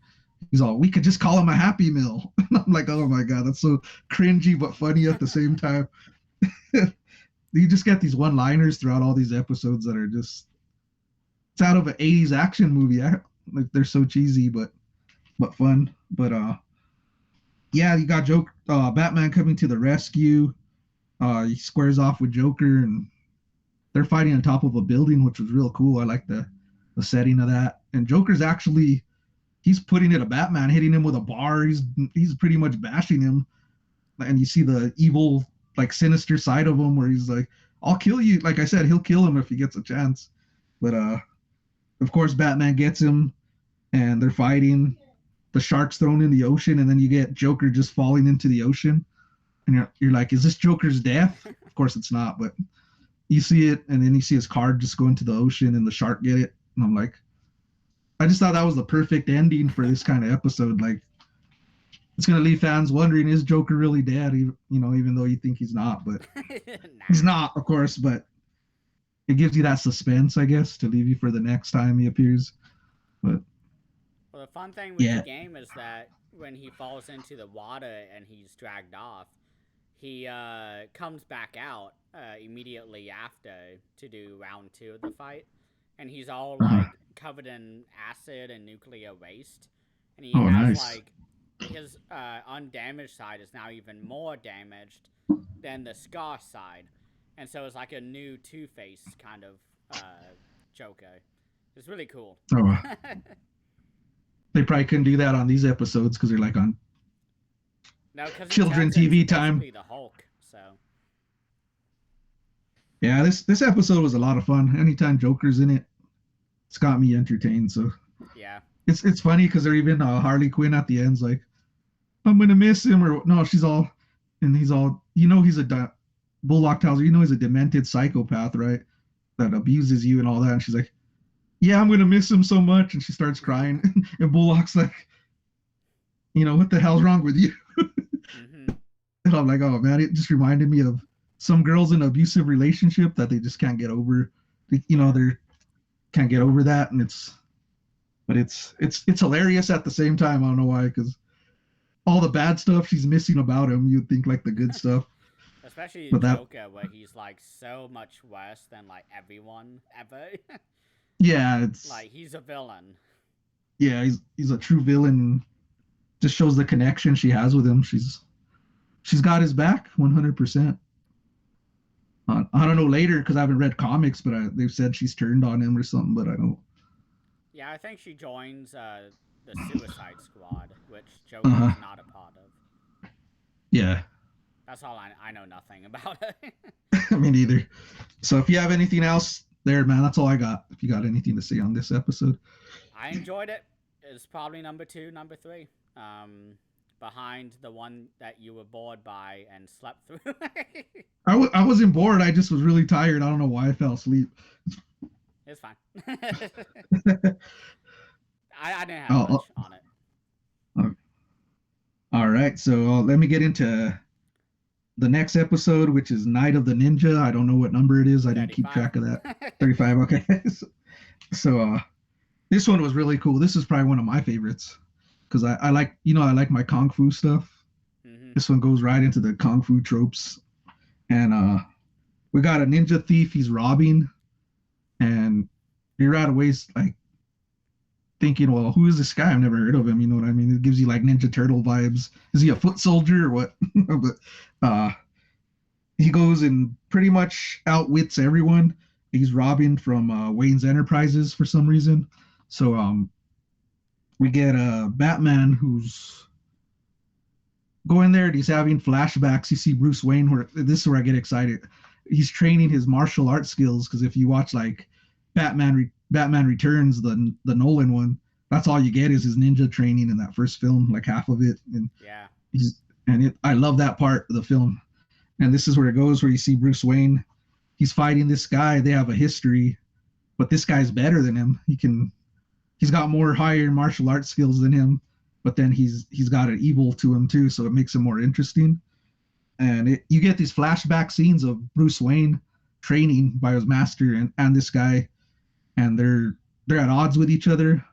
he's all, we could just call him a Happy Meal. And I'm like, oh my god, that's so cringy but funny at the same time. You just get these one-liners throughout all these episodes that are just, it's out of an 80s action movie. Like they're so cheesy but fun. But yeah, you got Batman coming to the rescue. He squares off with Joker and they're fighting on top of a building, which was real cool. I like the setting of that. And Joker's actually, he's putting it at Batman, hitting him with a bar. He's pretty much bashing him, and you see the evil, like sinister side of him, where he's like, "I'll kill you." Like I said, he'll kill him if he gets a chance. But of course, Batman gets him, and they're fighting. The shark's thrown in the ocean, and then you get Joker just falling into the ocean, and you're like, "Is this Joker's death?" Of course, it's not, but you see it, and then you see his card just go into the ocean, and the shark get it, and I'm like, I just thought that was the perfect ending for this kind of episode. Like, it's gonna leave fans wondering, is Joker really dead? Even though you think he's not, but Nah. he's not, of course. But it gives you that suspense, I guess, to leave you for the next time he appears. But Well, the fun thing with the yeah, game is that when he falls into the water and he's dragged off, he comes back out immediately after to do round 2 of the fight, and he's all like covered in acid and nuclear waste, and he oh has nice. like his undamaged side is now even more damaged than the scar side, and so it's like a new Two-Face kind of Joker. It's really cool. Oh, they probably couldn't do that on these episodes because they're like on No, because children TV time. The Hulk. So Yeah, this episode was a lot of fun. Anytime Joker's in it, it's got me entertained. So yeah, it's funny because they're even Harley Quinn at the end's like, I'm gonna miss him, or no, she's all, and he's all, he's Bullock tells her, he's a demented psychopath, right? That abuses you and all that, and she's like, yeah, I'm gonna miss him so much, and she starts crying, and Bullock's like, what the hell's wrong with you? mm-hmm. And I'm like, oh man, it just reminded me of some girls in an abusive relationship that they just can't get over. They can't get over that, and it's hilarious at the same time. I don't know why, because all the bad stuff she's missing about him, you'd think like the good stuff. Especially Joker, where he's like so much worse than like everyone ever. Yeah, it's like he's a villain. Yeah, he's a true villain. Just shows the connection she has with him. She's got his back 100%. I don't know later because I haven't read comics, but they've said she's turned on him or something. But I don't. Yeah, I think she joins the Suicide Squad, which Joker is not a part of. Yeah. That's all I know nothing about it. Me neither. So if you have anything else there, man, that's all I got. If you got anything to say on this episode. I enjoyed it. It's probably number 2, number 3. behind the one that you were bored by and slept through. I wasn't bored. I just was really tired. I don't know why I fell asleep. It's fine. I didn't have Oh, much on it. oh, all right. So let me get into the next episode, which is Night of the Ninja. I don't know what number it is. I didn't keep 35. track of that. 35. Okay. So this one was really cool. This is probably one of my favorites because I like, I like my kung fu stuff. Mm-hmm. This one goes right into the kung fu tropes. And we got a ninja thief he's robbing, and you're out of ways like thinking, well, who is this guy? I've never heard of him. You know what I mean? It gives you like Ninja Turtle vibes. Is he a foot soldier or what? But uh, he goes and pretty much outwits everyone. He's robbing from Wayne's Enterprises for some reason. So we get Batman who's going there and he's having flashbacks. You see Bruce Wayne, where this is where I get excited. He's training his martial arts skills because if you watch like Batman Returns, the Nolan one, that's all you get is his ninja training in that first film, like half of it. And Yeah. I love that part of the film. And this is where it goes, where you see Bruce Wayne. He's fighting this guy. They have a history, but this guy's better than him. He's got more higher martial arts skills than him, but then he's got an evil to him too, so it makes him more interesting. And you get these flashback scenes of Bruce Wayne training by his master and this guy, and they're at odds with each other.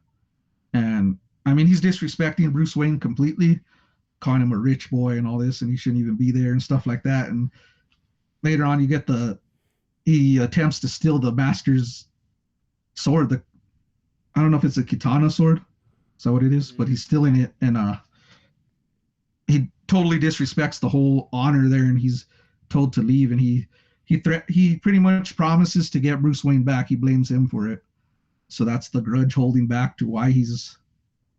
And I mean, he's disrespecting Bruce Wayne completely, calling him a rich boy and all this, and he shouldn't even be there and stuff like that. And later on, you get he attempts to steal the master's sword. I don't know if it's a katana sword. Is that what it is? But he's stealing it, and he totally disrespects the whole honor there, and he's told to leave. And he pretty much promises to get Bruce Wayne back. He blames him for it. So that's the grudge holding back to why he's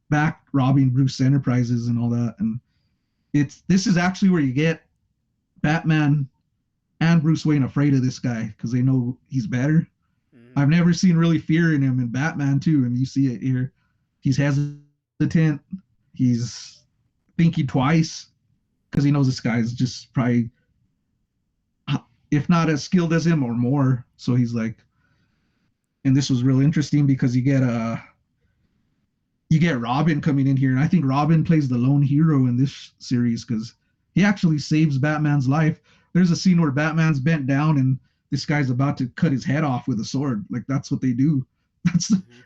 back robbing Bruce Enterprises and all that. And this is actually where you get Batman and Bruce Wayne afraid of this guy because they know he's better. I've never seen really fear in him in Batman too, and you see it here. He's hesitant. He's thinking twice because he knows this guy's just probably, if not as skilled as him or more. So he's like, and this was real interesting because you get Robin coming in here, and I think Robin plays the lone hero in this series because he actually saves Batman's life. There's a scene where Batman's bent down and this guy's about to cut his head off with a sword. Like that's what they do.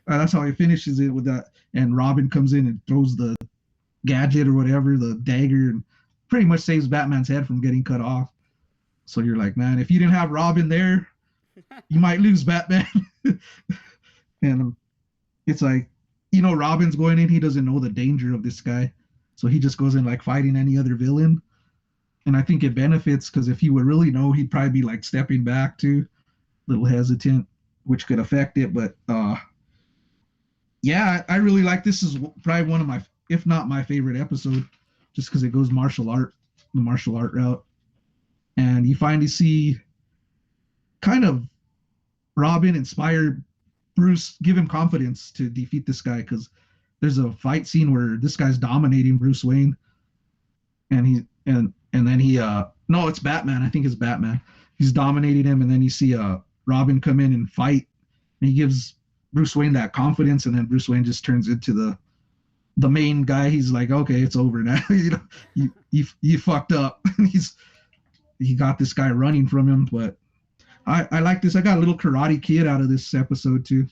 That's how he finishes it with that. And Robin comes in and throws the gadget or whatever, the dagger, and pretty much saves Batman's head from getting cut off. So you're like, man, if you didn't have Robin there, you might lose Batman. And it's like, Robin's going in, he doesn't know the danger of this guy. So he just goes in like fighting any other villain. And I think it benefits because if he would really know, he'd probably be like stepping back too, a little hesitant, which could affect it. But yeah, I really like this. Is probably one of my, if not my favorite episode, just because it goes the martial art route. And you finally see kind of Robin inspire Bruce, give him confidence to defeat this guy because there's a fight scene where this guy's dominating Bruce Wayne, and then he no, it's Batman. I think it's Batman. He's dominating him, and then you see Robin come in and fight, and he gives Bruce Wayne that confidence, and then Bruce Wayne just turns into the main guy. He's like, okay, it's over now. You fucked up. He got this guy running from him, but I like this. I got a little Karate Kid out of this episode too.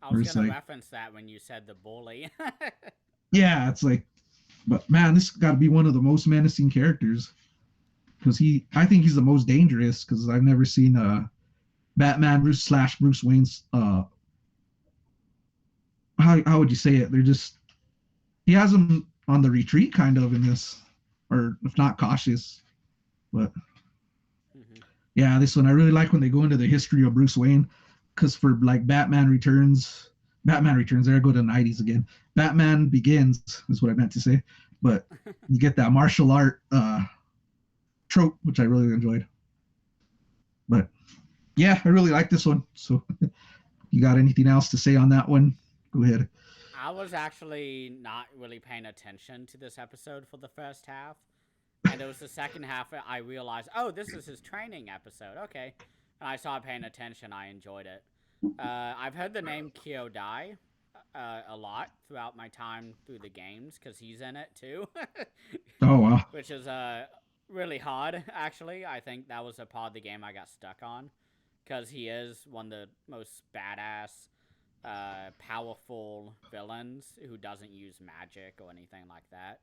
I was gonna reference that when you said the bully. Yeah, it's like, but man, this got to be one of the most menacing characters because I think he's the most dangerous because I've never seen Batman Bruce Wayne's how would you say it? He has him on the retreat kind of in this, or if not cautious, but. Yeah, this one I really like when they go into the history of Bruce Wayne, because for like Batman Returns, there I go to the 90s again. Batman Begins is what I meant to say, but you get that martial art trope, which I really enjoyed. But yeah, I really like this one. So, you got anything else to say on that one? Go ahead. I was actually not really paying attention to this episode for the first half. And it was the second half I realized, oh, this is his training episode. Okay. And I started paying attention. I enjoyed it. I've heard the name Kyodai a lot throughout my time through the games because he's in it too. Oh wow. Which is really hard, actually. I think that was a part of the game I got stuck on because he is one of the most badass, powerful villains who doesn't use magic or anything like that.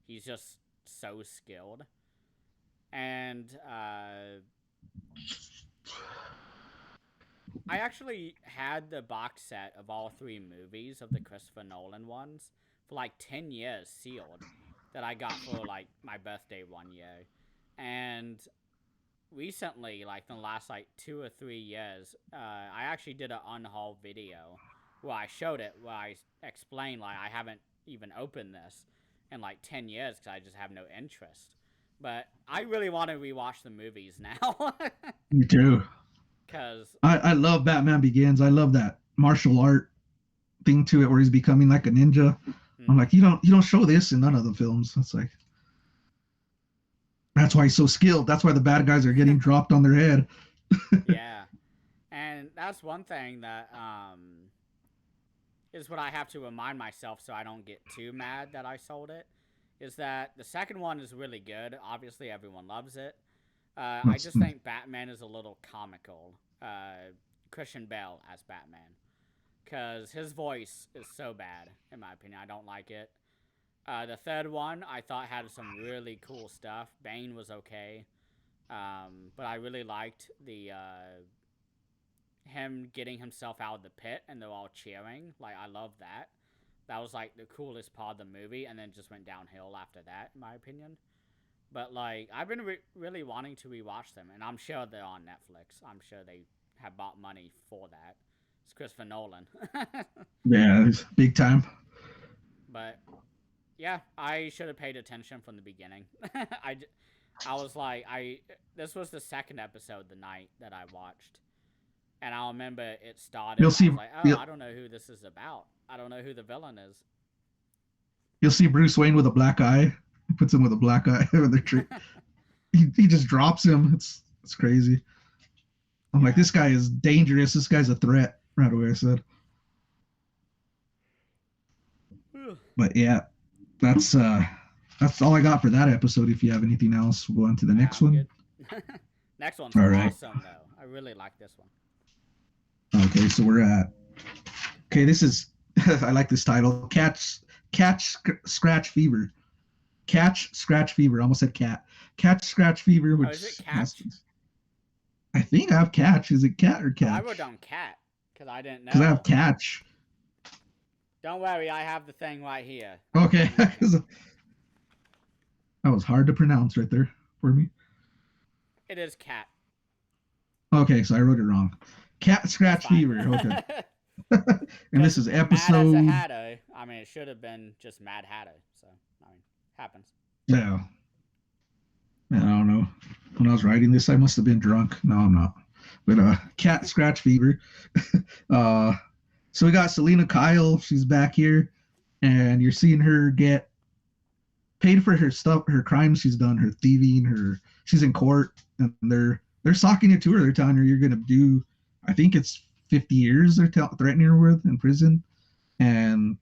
He's just so skilled. And I actually had the box set of all three movies of the Christopher Nolan ones for like 10 years sealed that I got for like my birthday one year. And recently, like in the last like 2 or 3 years, I actually did an unhaul video where I showed it, where I explained like I haven't even opened this in like 10 years because I just have no interest. But I really want to rewatch the movies now. Me too. Because I love Batman Begins. I love that martial art thing to it where he's becoming like a ninja. I'm like, you don't show this in none of the films. It's like that's why he's so skilled. That's why the bad guys are getting dropped on their head. yeah. And that's one thing that is what I have to remind myself so I don't get too mad that I sold it. Is that the second one is really good. Obviously, everyone loves it. I just think Batman is a little comical. Christian Bale as Batman. Because his voice is so bad, in my opinion. I don't like it. The third one, I thought had some really cool stuff. Bane was okay. But I really liked the him getting himself out of the pit and they're all cheering. Like, I love that. That was, like, the coolest part of the movie, and then just went downhill after that, in my opinion. But, like, I've been really wanting to rewatch them, and I'm sure they're on Netflix. I'm sure they have bought money for that. It's Christopher Nolan. Yeah, it's big time. But, yeah, I should have paid attention from the beginning. I was like, this was the second episode the night that I watched. And I remember it started. You'll see. I was like, oh, I don't know who this is about. I don't know who the villain is. You'll see Bruce Wayne with a black eye. He puts him with a black eye with the tree. he just drops him. It's crazy. I'm like, this guy is dangerous. This guy's a threat. Right away, I said. But yeah, that's all I got for that episode. If you have anything else, we'll go on to the next one. Next one's awesome, though. I really like this one. Okay, so we're at. Okay, this is. I like this title. Catch Scratch Fever. Catch Scratch Fever. I almost said cat. Catch Scratch Fever. Which is it catch? I think I have catch. Is it cat or catch? I wrote down cat because I didn't know. Because I have catch. Don't worry, I have the thing right here. Okay. That was hard to pronounce right there for me. It is cat. Okay, so I wrote it wrong. Cat Scratch Fever. Okay. And this is episode. Mad as a Hatter. I mean, it should have been just Mad Hatter. So, I mean, happens. Yeah. Man, I don't know. When I was writing this, I must have been drunk. No, I'm not. But Cat Scratch Fever. So we got Selena Kyle. She's back here, and you're seeing her get paid for her stuff, her crimes she's done, her thieving, she's in court, and they're socking it to her. They're telling her you're gonna do, I think it's 50 years they're threatening her with in prison, and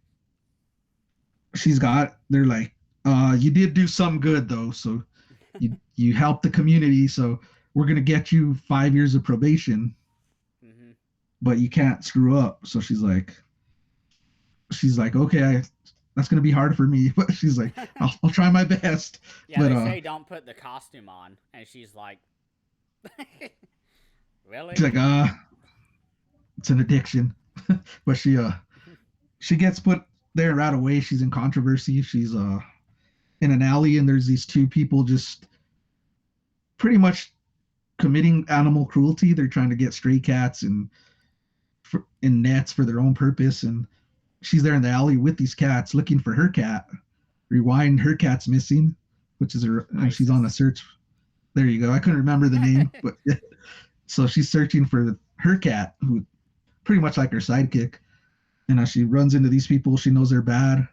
they're like, you did do some good though, so you helped the community, so we're gonna get you 5 years of probation. But you can't screw up. So she's like, okay, that's gonna be hard for me. But she's like, I'll try my best. Yeah, but, they say don't put the costume on, and she's like, really? She's like, it's an addiction. But she gets put there right away. She's in controversy. She's in an alley, and there's these two people just pretty much committing animal cruelty. They're trying to get stray cats and in nets for their own purpose, and she's there in the alley with these cats looking for her cat. Rewind, her cat's missing, which is her. And she's on a search. There you go. I couldn't remember the name, but so she's searching for her cat, who pretty much like her sidekick. And as she runs into these people, she knows they're bad.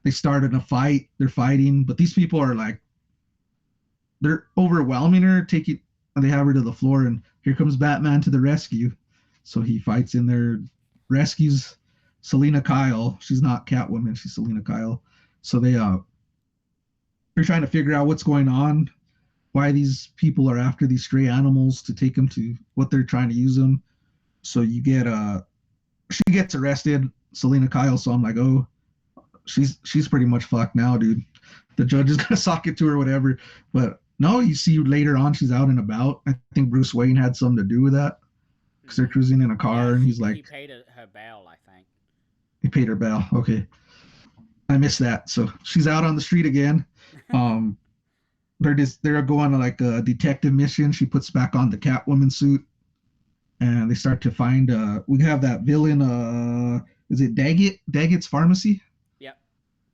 They started a fight. They're fighting, but these people are like they're overwhelming her, taking and they have her to the floor. And here comes Batman to the rescue. So he fights in there, rescues Selena Kyle. She's not Catwoman. She's Selena Kyle. So they're trying to figure out what's going on, why these people are after these stray animals to take them to what they're trying to use them. So you get she gets arrested, Selena Kyle. So I'm like, oh, she's pretty much fucked now, dude. The judge is gonna sock it to her, whatever. But no, you see later on she's out and about. I think Bruce Wayne had something to do with that because they're cruising in a car, Yeah, and he's he like, paid her bail, I think. he paid her bail. Okay, I missed that. So she's out on the street again. Um, they're going to like a detective mission. She puts back on the Catwoman suit, and they start to find. We have that villain. Is it Daggett's Pharmacy? Yep.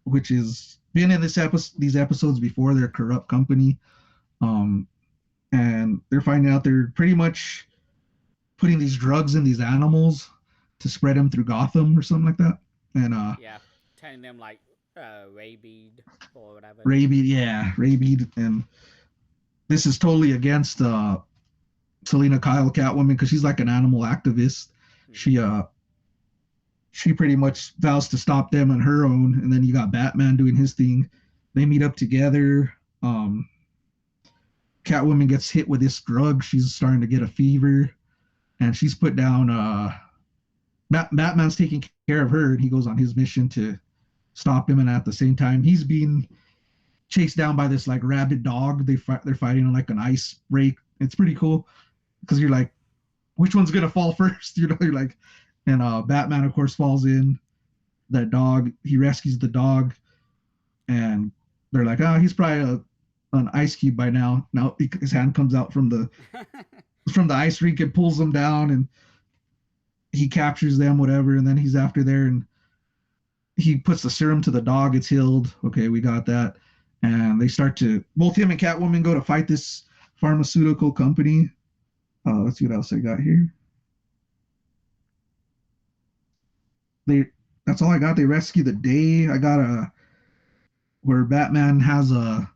Which is been in these episodes before. They're a corrupt company, um, and they're finding out they're pretty much putting these drugs in these animals to spread them through Gotham or something like that. And Yeah, telling them like rabies or whatever. rabies, yeah, rabies, and this is totally against Selena Kyle, Catwoman, because she's like an animal activist. Mm-hmm. She pretty much vows to stop them on her own, and then you got Batman doing his thing. They meet up together. Catwoman gets hit with this drug. She's starting to get a fever, and she's put down. Batman's taking care of her, and he goes on his mission to stop him. And at the same time, he's being chased down by this like rabid dog. They're fighting on like an ice break. It's pretty cool because you're like, which one's gonna fall first? You're like, and Batman of course falls in. That dog, he rescues the dog, and they're like, oh, he's probably an ice cube by now. Now his hand comes out from the ice rink and pulls them down, and he captures them, whatever. And then he's after there, and he puts the serum to the dog. It's healed. Okay, we got that. And they start to both him and Catwoman go to fight this pharmaceutical company. Let's see what else I got here. They That's all I got. They rescue the day. I got a where Batman has a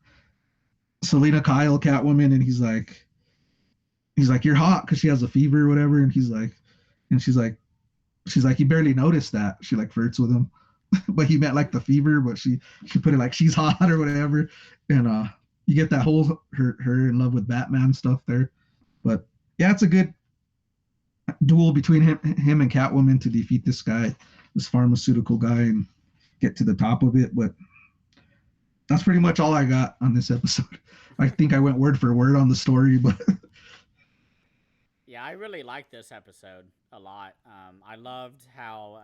Selena Kyle Catwoman, and he's like you're hot because she has a fever or whatever, and she's like you barely noticed that. She like flirts with him, but he meant like the fever, but she put it like she's hot or whatever, and you get that whole her in love with Batman stuff there. But yeah, it's a good duel between him and Catwoman to defeat this pharmaceutical guy, and get to the top of it. But that's pretty much all I got on this episode. I think I went word for word on the story, but Yeah, I really liked this episode a lot. I loved how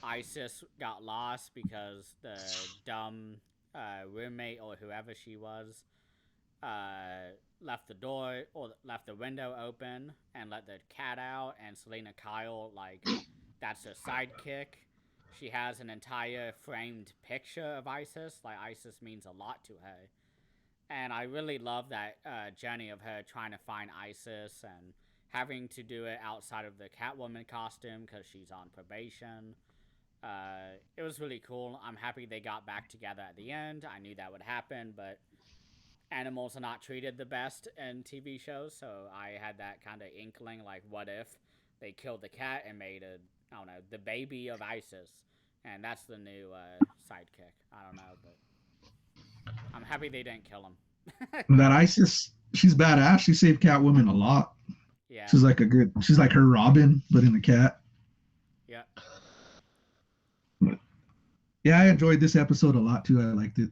Isis got lost because the dumb roommate or whoever she was left the door or left the window open and let the cat out, and Selena Kyle, like, that's her sidekick. She has an entire framed picture of Isis. Like, Isis means a lot to her. And I really love that journey of her trying to find Isis and having to do it outside of the Catwoman costume because she's on probation. It was really cool. I'm happy they got back together at the end. I knew that would happen, but animals are not treated the best in TV shows, so I had that kind of inkling, like, what if they killed the cat and made I don't know, the baby of Isis, and that's the new sidekick. I don't know, but I'm happy they didn't kill him. that Isis, she's badass. She saved Catwoman a lot. Yeah. She's like her Robin, but in the cat. Yeah. But yeah, I enjoyed this episode a lot too. I liked it.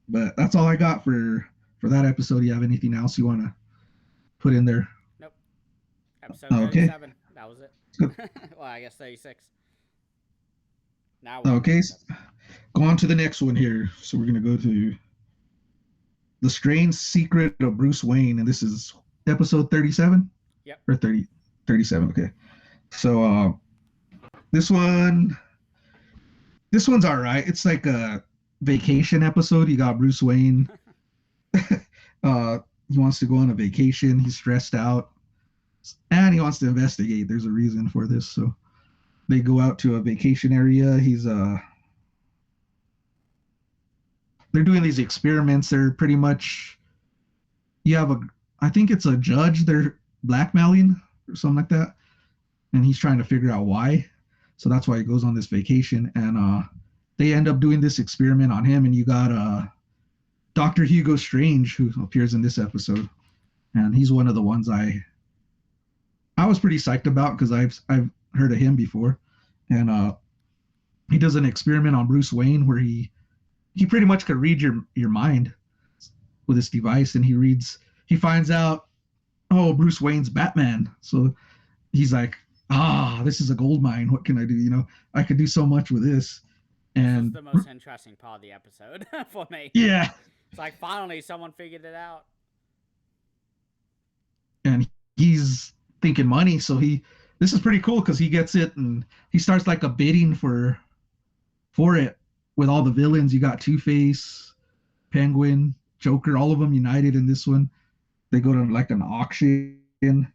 But that's all I got for that episode. Do you have anything else you want to put in there? Nope. Episode Okay. 37. That was it. Well, I guess 36. Now Okay. Go on to the next one here. So we're gonna go to The Strange Secret of Bruce Wayne, and this is episode 37. Yep. Or 37. Okay. So this one's all right. It's like a vacation episode. You got Bruce Wayne. He wants to go on a vacation. He's stressed out. and he wants to investigate. There's a reason for this, so they go out to a vacation area. They're doing these experiments. They're pretty much you have a I think it's a judge they're blackmailing or something like that, and he's trying to figure out why. So that's why he goes on this vacation, and they end up doing this experiment on him. And you got Dr. Hugo Strange who appears in this episode, and he's one of the ones I was pretty psyched about because I've heard of him before, and he does an experiment on Bruce Wayne where he pretty much could read your mind with this device, and he finds out, oh, Bruce Wayne's Batman. So he's like, this is a gold mine. What can I do? I could do so much with this. And this is the most interesting part of the episode for me. Yeah. It's like finally someone figured it out. And he's thinking money, so this is pretty cool because he gets it and he starts like a bidding for it with all the villains. You got Two-Face, Penguin, Joker, all of them united in this one. They go to like an auction, and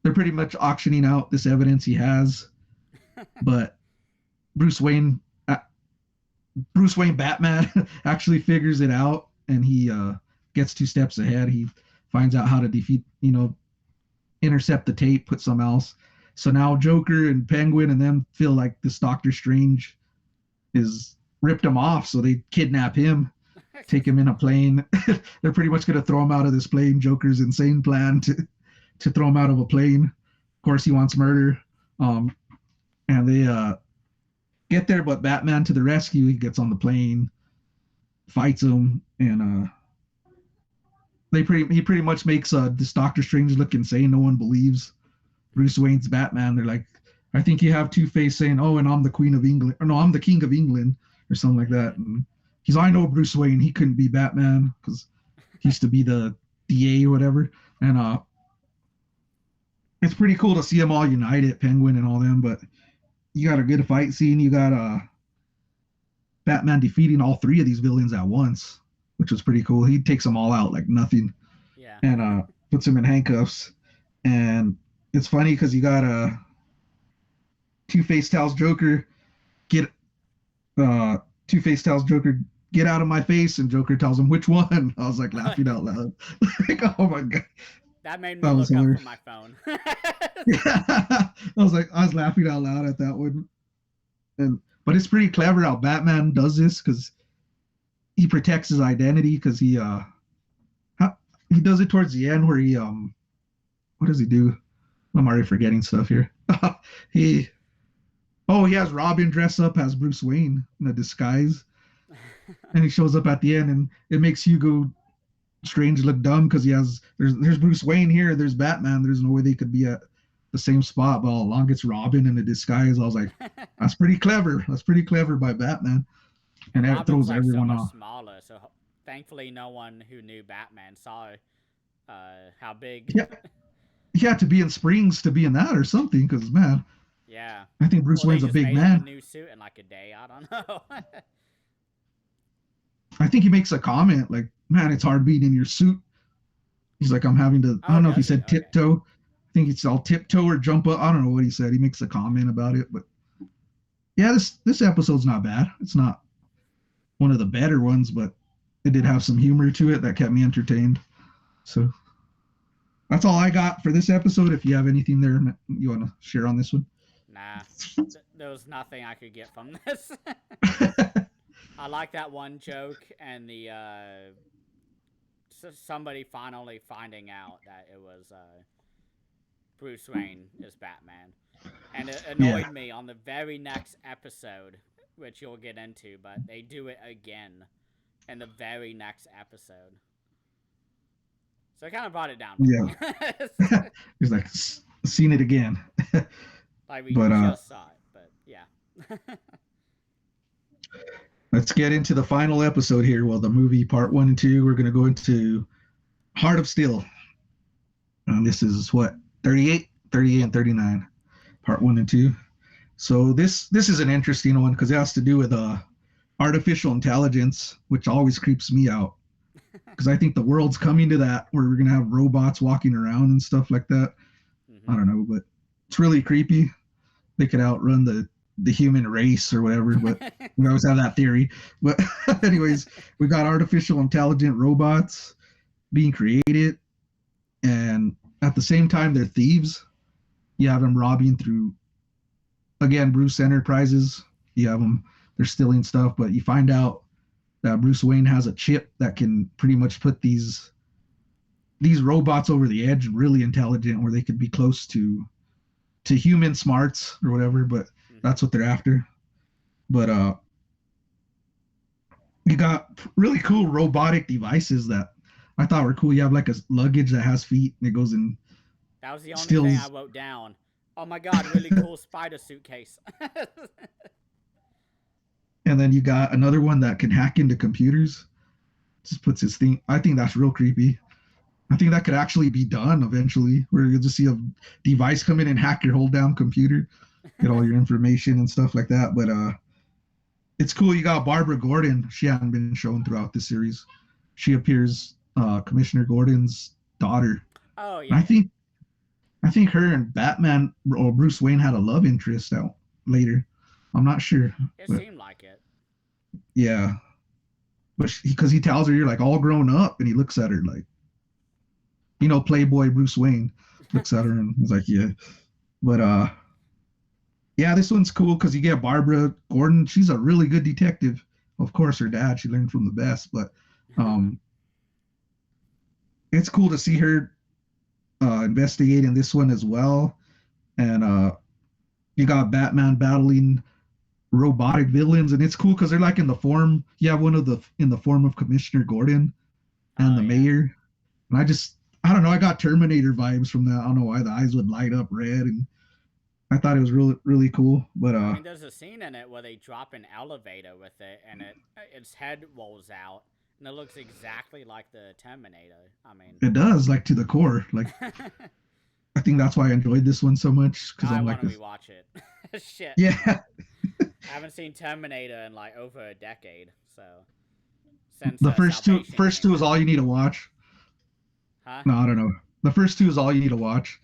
they're pretty much auctioning out this evidence he has. But Bruce Wayne Batman actually figures it out, and he gets 2 steps ahead. He finds out how to defeat, intercept the tape, put some else. So now Joker and Penguin and them feel like this Doctor Strange is ripped him off, so they kidnap him, take him in a plane. They're pretty much going to throw him out of this plane. Joker's insane plan to throw him out of a plane. Of course, he wants murder. And they get there, but Batman to the rescue. He gets on the plane, fights him, and he pretty much makes this Doctor Strange look insane. No one believes Bruce Wayne's Batman. They're like, I think you have Two-Face saying, "Oh, and I'm the Queen of England," or no, I'm the King of England, or something like that. And he's, I know Bruce Wayne. He couldn't be Batman because he used to be the DA or whatever. And it's pretty cool to see them all united, Penguin and all them. But you got a good fight scene. You got Batman defeating all 3 of these villains at once, which was pretty cool. He takes them all out like nothing. Yeah. And puts them in handcuffs. And it's funny because you got Two-Face tells Joker, Two-Face tells Joker, get out of my face, and Joker tells him, which one? I was like laughing out loud. Like, oh my god. That made me look up from my phone. Yeah. I was laughing out loud at that one. But it's pretty clever how Batman does this because he protects his identity because he does it towards the end where he what does he do? I'm already forgetting stuff here. He has Robin dress up as Bruce Wayne in a disguise, and he shows up at the end, and it makes Hugo Strange look dumb because there's Bruce Wayne here, there's Batman. There's no way they could be at the same spot, but all along it's Robin in a disguise. I was like, that's pretty clever. That's pretty clever by Batman, and that throws like everyone so much off. Smaller, so thankfully no one who knew Batman saw how big. Yeah. He had to be in Springs to be in that or something, because man, yeah, I think Bruce Wayne's a big man. A new suit in like a day. I don't know. I think he makes a comment like, "Man, it's hard being in your suit." He's like, "I'm having to." I don't know if he said tiptoe. I think it's all tiptoe or jump up. I don't know what he said. He makes a comment about it, but yeah, this episode's not bad. It's not one of the better ones, but it did have some humor to it that kept me entertained. So that's all I got for this episode. If you have anything there you want to share on this one. Nah, there was nothing I could get from this. I like that one joke and the somebody finally finding out that it was Bruce Wayne is Batman. And it annoyed me on the very next episode, which you'll get into, but they do it again in the very next episode. So I kind of brought it down. Yeah. He's like, seen it again. Like we just saw it, but yeah. Let's get into the final episode here. Well, the movie part 1 and 2, we're going to go into Heart of Steel. And this is what, 38 and 39, part 1 and 2. So this is an interesting one because it has to do with artificial intelligence, which always creeps me out. because I think the world's coming to that where we're gonna have robots walking around and stuff like that. I Mm-hmm. don't know, but it's really creepy. They could outrun the human race or whatever, but we always have that theory. But anyways, we got artificial intelligent robots being created, and at the same time they're thieves. You have them robbing through, again, Bruce Enterprises. You have them, they're stealing stuff, but you find out that Bruce Wayne has a chip that can pretty much put these robots over the edge, really intelligent, where they could be close to human smarts or whatever. But Mm-hmm. that's what they're after. But you got really cool robotic devices that I thought were cool. You have like a luggage that has feet and it goes and That was the only thing I steals. wrote down. Oh my god, really cool spider suitcase. And then you got another one that can hack into computers. Just puts his thing. I think that's real creepy. I think that could actually be done eventually, where you'll just see a device come in and hack your whole damn computer, get all your information and stuff like that. But it's cool. You got Barbara Gordon. She hadn't been shown throughout the series. She appears Commissioner Gordon's daughter. Oh And yeah, I think her and Batman or Bruce Wayne had a love interest out later. I'm not sure, it but seemed like it. yeah. But because he tells her you're like all grown up, and he looks at her like, Playboy Bruce Wayne looks at her and he's like, yeah. But yeah, this one's cool because you get Barbara Gordon. She's a really good detective. Of course, her dad, she learned from the best, but um, it's cool to see her investigate in this one as well. And you got Batman battling robotic villains, and it's cool because they're like in the form. You have one of the in the form of Commissioner Gordon and Oh the yeah. mayor, and I don't know, I got Terminator vibes from that. I don't know why the eyes would light up red, and I thought it was really cool. But I mean, there's a scene in it where they drop an elevator with it, and its head rolls out, and it looks exactly like the Terminator. I mean, it does, like, to the core. Like, I think that's why I enjoyed this one so much because now I I'm want like to this. rewatch it. Shit, Yeah, I haven't seen Terminator in like over a decade, so since the Salvation first came two is all out, you need to watch. huh? No, I don't know. The first two is all you need to watch.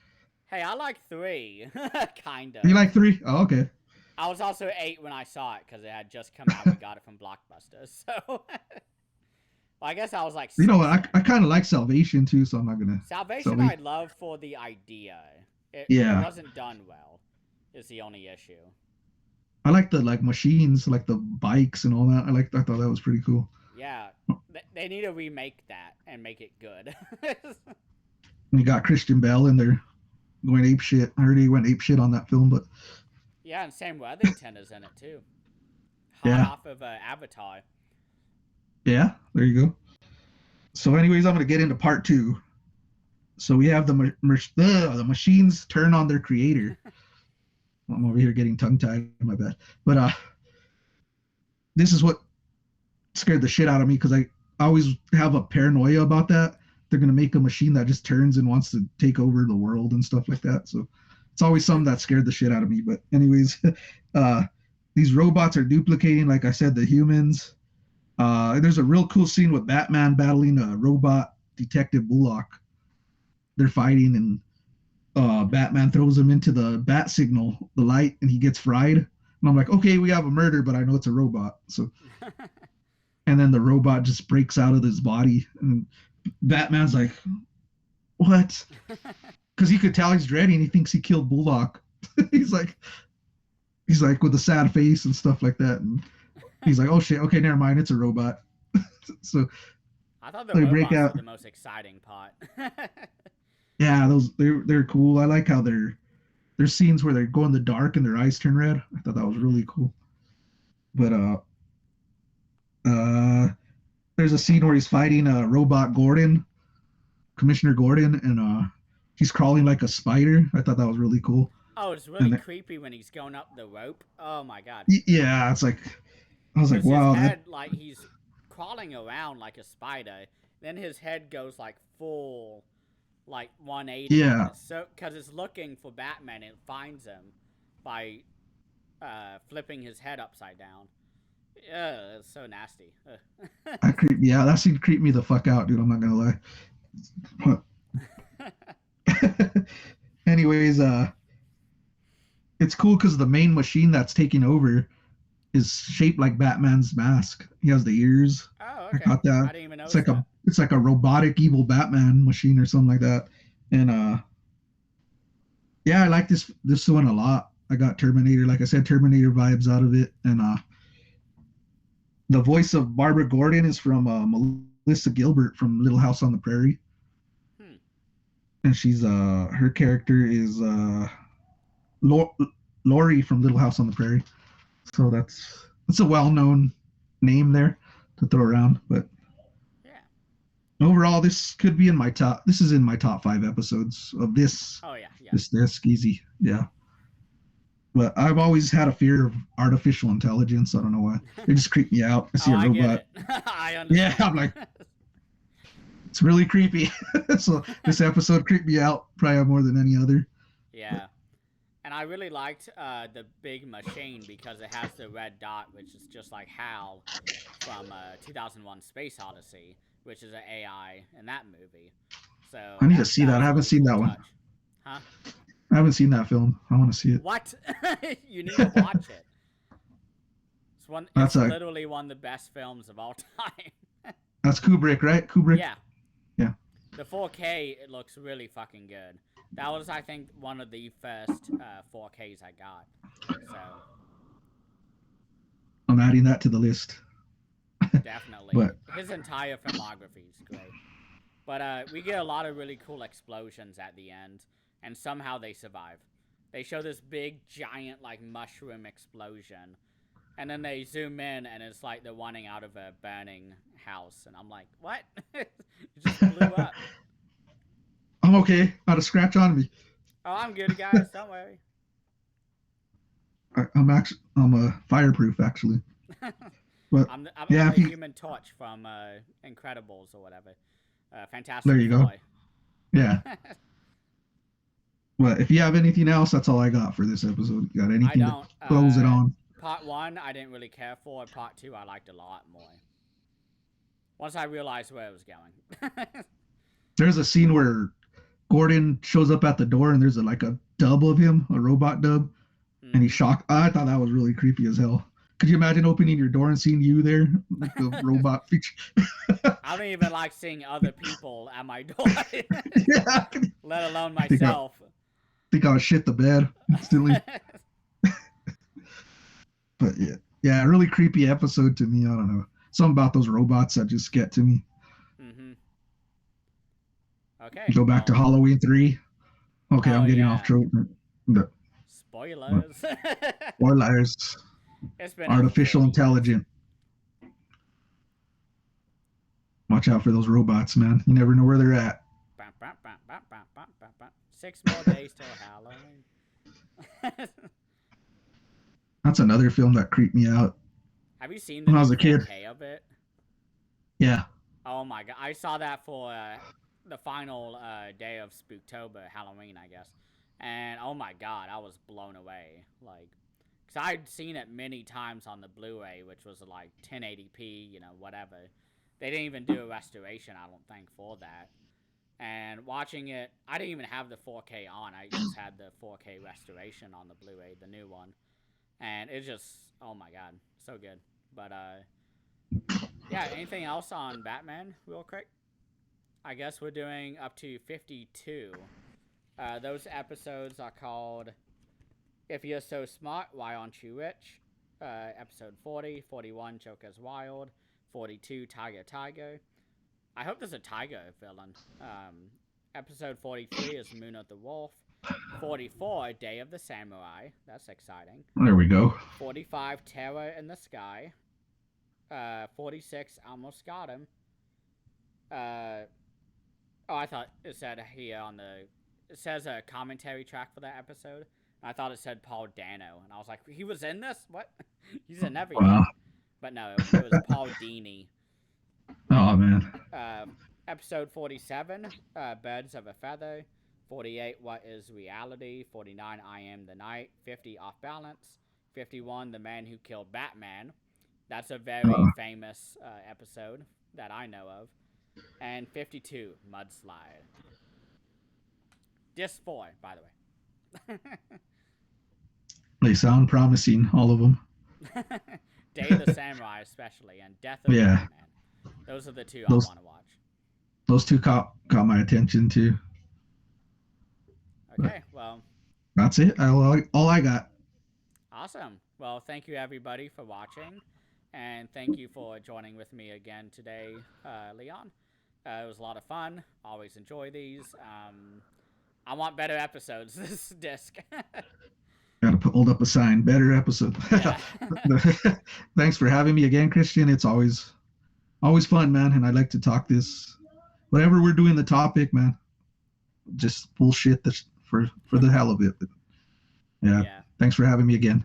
Hey, I like three, kind You of. like three? Oh, okay. I was also 8 when I saw it because it had just come out. We got it from Blockbuster, so well, I guess I was like You know 6 what? then. I kind of like Salvation too, so I'm not gonna. Salvation, I Salvation. love for the idea. It Yeah, wasn't done well. Is the only issue. I like the like machines, like the bikes and all that. I thought that was pretty cool. Yeah, they need to remake that and make it good. And you got Christian Bell in there going ape shit. I heard he went ape shit on that film, but Yeah, and Sam Worthington is in it too. Hot yeah, off of Avatar. yeah. There you go. So, anyways, I'm gonna get into part two. So we have the machines turn on their creator. I'm over here getting tongue tied. My bad. But this is what scared the shit out of me because I always have a paranoia about that. They're gonna make a machine that just turns and wants to take over the world and stuff like that. So it's always something that scared the shit out of me. But anyways, uh, these robots are duplicating, like I said, the humans. There's a real cool scene with Batman battling a robot detective Bullock. They're fighting, and Batman throws him into the bat signal, the light, and he gets fried. And I'm like, okay, we have a murder, but I know it's a robot. So, and then the robot just breaks out of his body, and Batman's like, what? Because he could tell he's dreading. He thinks he killed Bullock. he's like, he's like with a sad face and stuff like that, and he's like, oh shit, okay, never mind, it's a robot. So I thought the they break robots were out. the most exciting part. Yeah, those they're cool. I like how there's scenes where they go in the dark and their eyes turn red. I thought that was Mm-hmm. really cool. But uh, there's a scene where he's fighting robot Gordon, Commissioner Gordon, and he's crawling like a spider. I thought that was really cool. Oh, it's really And creepy when he's going up the rope. Oh my god. yeah, it's like I was like, Because his wow, that head, like, he's crawling around like a spider. Then his head goes, like, full, like, 180. And yeah, it's so, because it's looking for Batman, it finds him by flipping his head upside down. Yeah, it's so nasty. That creeped me out. That scene creeped me the fuck out, dude. I'm not gonna lie. Anyways, it's cool because the main machine that's taking over is shaped like Batman's mask. He has the ears. Oh, I okay. caught that. I didn't even It's notice like that. a robotic evil Batman machine or something like that. And yeah, I like this one a lot. I got Terminator, like I said, Terminator vibes out of it. And the voice of Barbara Gordon is from Melissa Gilbert from Little House on the Prairie. Hmm. And she's her character is Lori from Little House on the Prairie. So that's a well-known name there to throw around. But Yeah. overall, this could be in my top. This is in my top 5 episodes of Oh yeah. Yeah. this disc. Easy, yeah. But I've always had a fear of artificial intelligence. I don't know why. It just creeped me out. I Oh, see a I get robot. it. I Yeah, understand. I'm like, it's really creepy. So this episode creeped me out probably more than any other. Yeah. And I really liked the big machine because it has the red dot, which is just like Hal from 2001 Space Odyssey, which is an AI in that movie. So I need to that see that that. I was a haven't really seen cool that one. touch. Huh? I haven't seen that film. I want to see it. What? You need to watch it. It's one. That's It's a literally one of the best films of all time. that's Kubrick, right? Kubrick. Yeah. Yeah. The 4K, it looks really fucking good. That was, I think, one of the first 4Ks I got. So I'm adding that to the list. definitely, But his entire filmography is great. But we get a lot of really cool explosions at the end, and somehow they survive. They show this big, giant, like mushroom explosion, and then they zoom in, and it's like they're running out of a burning house, and I'm like, what? It just blew up. I'm okay. Not a scratch on me. Oh, I'm good, guys. Don't worry. I'm a fireproof actually. But yeah, I'm if the you Human Torch from Incredibles or whatever. there Fantastic you go. Four. Yeah. But if you have anything else, that's all I got for this episode. You got I anything to don't. close it on? Part one, I didn't really care for. Part two, I liked a lot more. Once I realized where it was going. There's a scene where Gordon shows up at the door and there's like a dub of him, a robot dub, and he's Mm-hmm. shocked. I thought that was really creepy as hell. Could you imagine opening your door and seeing you there, like the robot feature? I don't even like seeing other people at my door, Yeah, let alone I think I myself. think I would shit the bed instantly. But yeah, yeah, really creepy episode to me. I don't know, something about those robots that just get to me. Mm-hmm. Okay, Go back to well. Halloween 3. Okay, Oh, I'm getting off yeah. track. Spoilers. Or liars, It's been over artificial 40 years. intelligent. Watch out for those robots, man. You never know where they're at. 6 more days till Halloween. That's another film that creeped me out Have you seen the when I new was a kid. 4K of it? Yeah. Oh my god, I saw that for the final day of Spooktober, Halloween, I guess. And oh my god, I was blown away. Like, because I'd seen it many times on the Blu-ray, which was like 1080p, you know, whatever. They didn't even do a restoration, I don't think, for that. And watching it, I didn't even have the 4K on. I just had the 4K restoration on the Blu-ray, the new one. And it just, oh my god, so good. But yeah, anything else on Batman, real quick? I guess we're doing up to 52. Those episodes are called If You're So Smart, Why Aren't You Rich? Episode 40, 41, Joker's Wild, 42, Tiger Tiger. I hope there's a tiger villain. Episode 43 is Moon of the Wolf. 44, Day of the Samurai. That's exciting. There we go. 45, Terror in the Sky. 46, Almost Got Him. I thought it said here on the... It says a commentary track for that episode. And I thought it said Paul Dano. And I was like, he was in this? What? He's in everything. Wow. But no, it was Paul Dini. Oh man. Episode 47, Birds of a Feather. 48, What is Reality? 49, I Am the Night. 50, Off Balance. 51, The Man Who Killed Batman. That's a very Uh, famous episode that I know of. And 52, Mudslide. Disc 4, by the way. they sound promising, all of them. Day of the Samurai, especially, and Death of Yeah, Batman. Those are the two I those want to watch. those two caught my attention too. But Okay, well, that's it. All I got. awesome. Well, thank you everybody for watching, and thank you for joining with me again today, Leon. It was a lot of fun. Always enjoy these. I want better episodes this disc. Got to hold up a sign. Better episode. Yeah. Thanks for having me again, Christian. It's always fun, man. And I like to talk this. Whatever we're doing, the topic, man. Just bullshit for the hell of it. But yeah. Yeah. Thanks for having me again.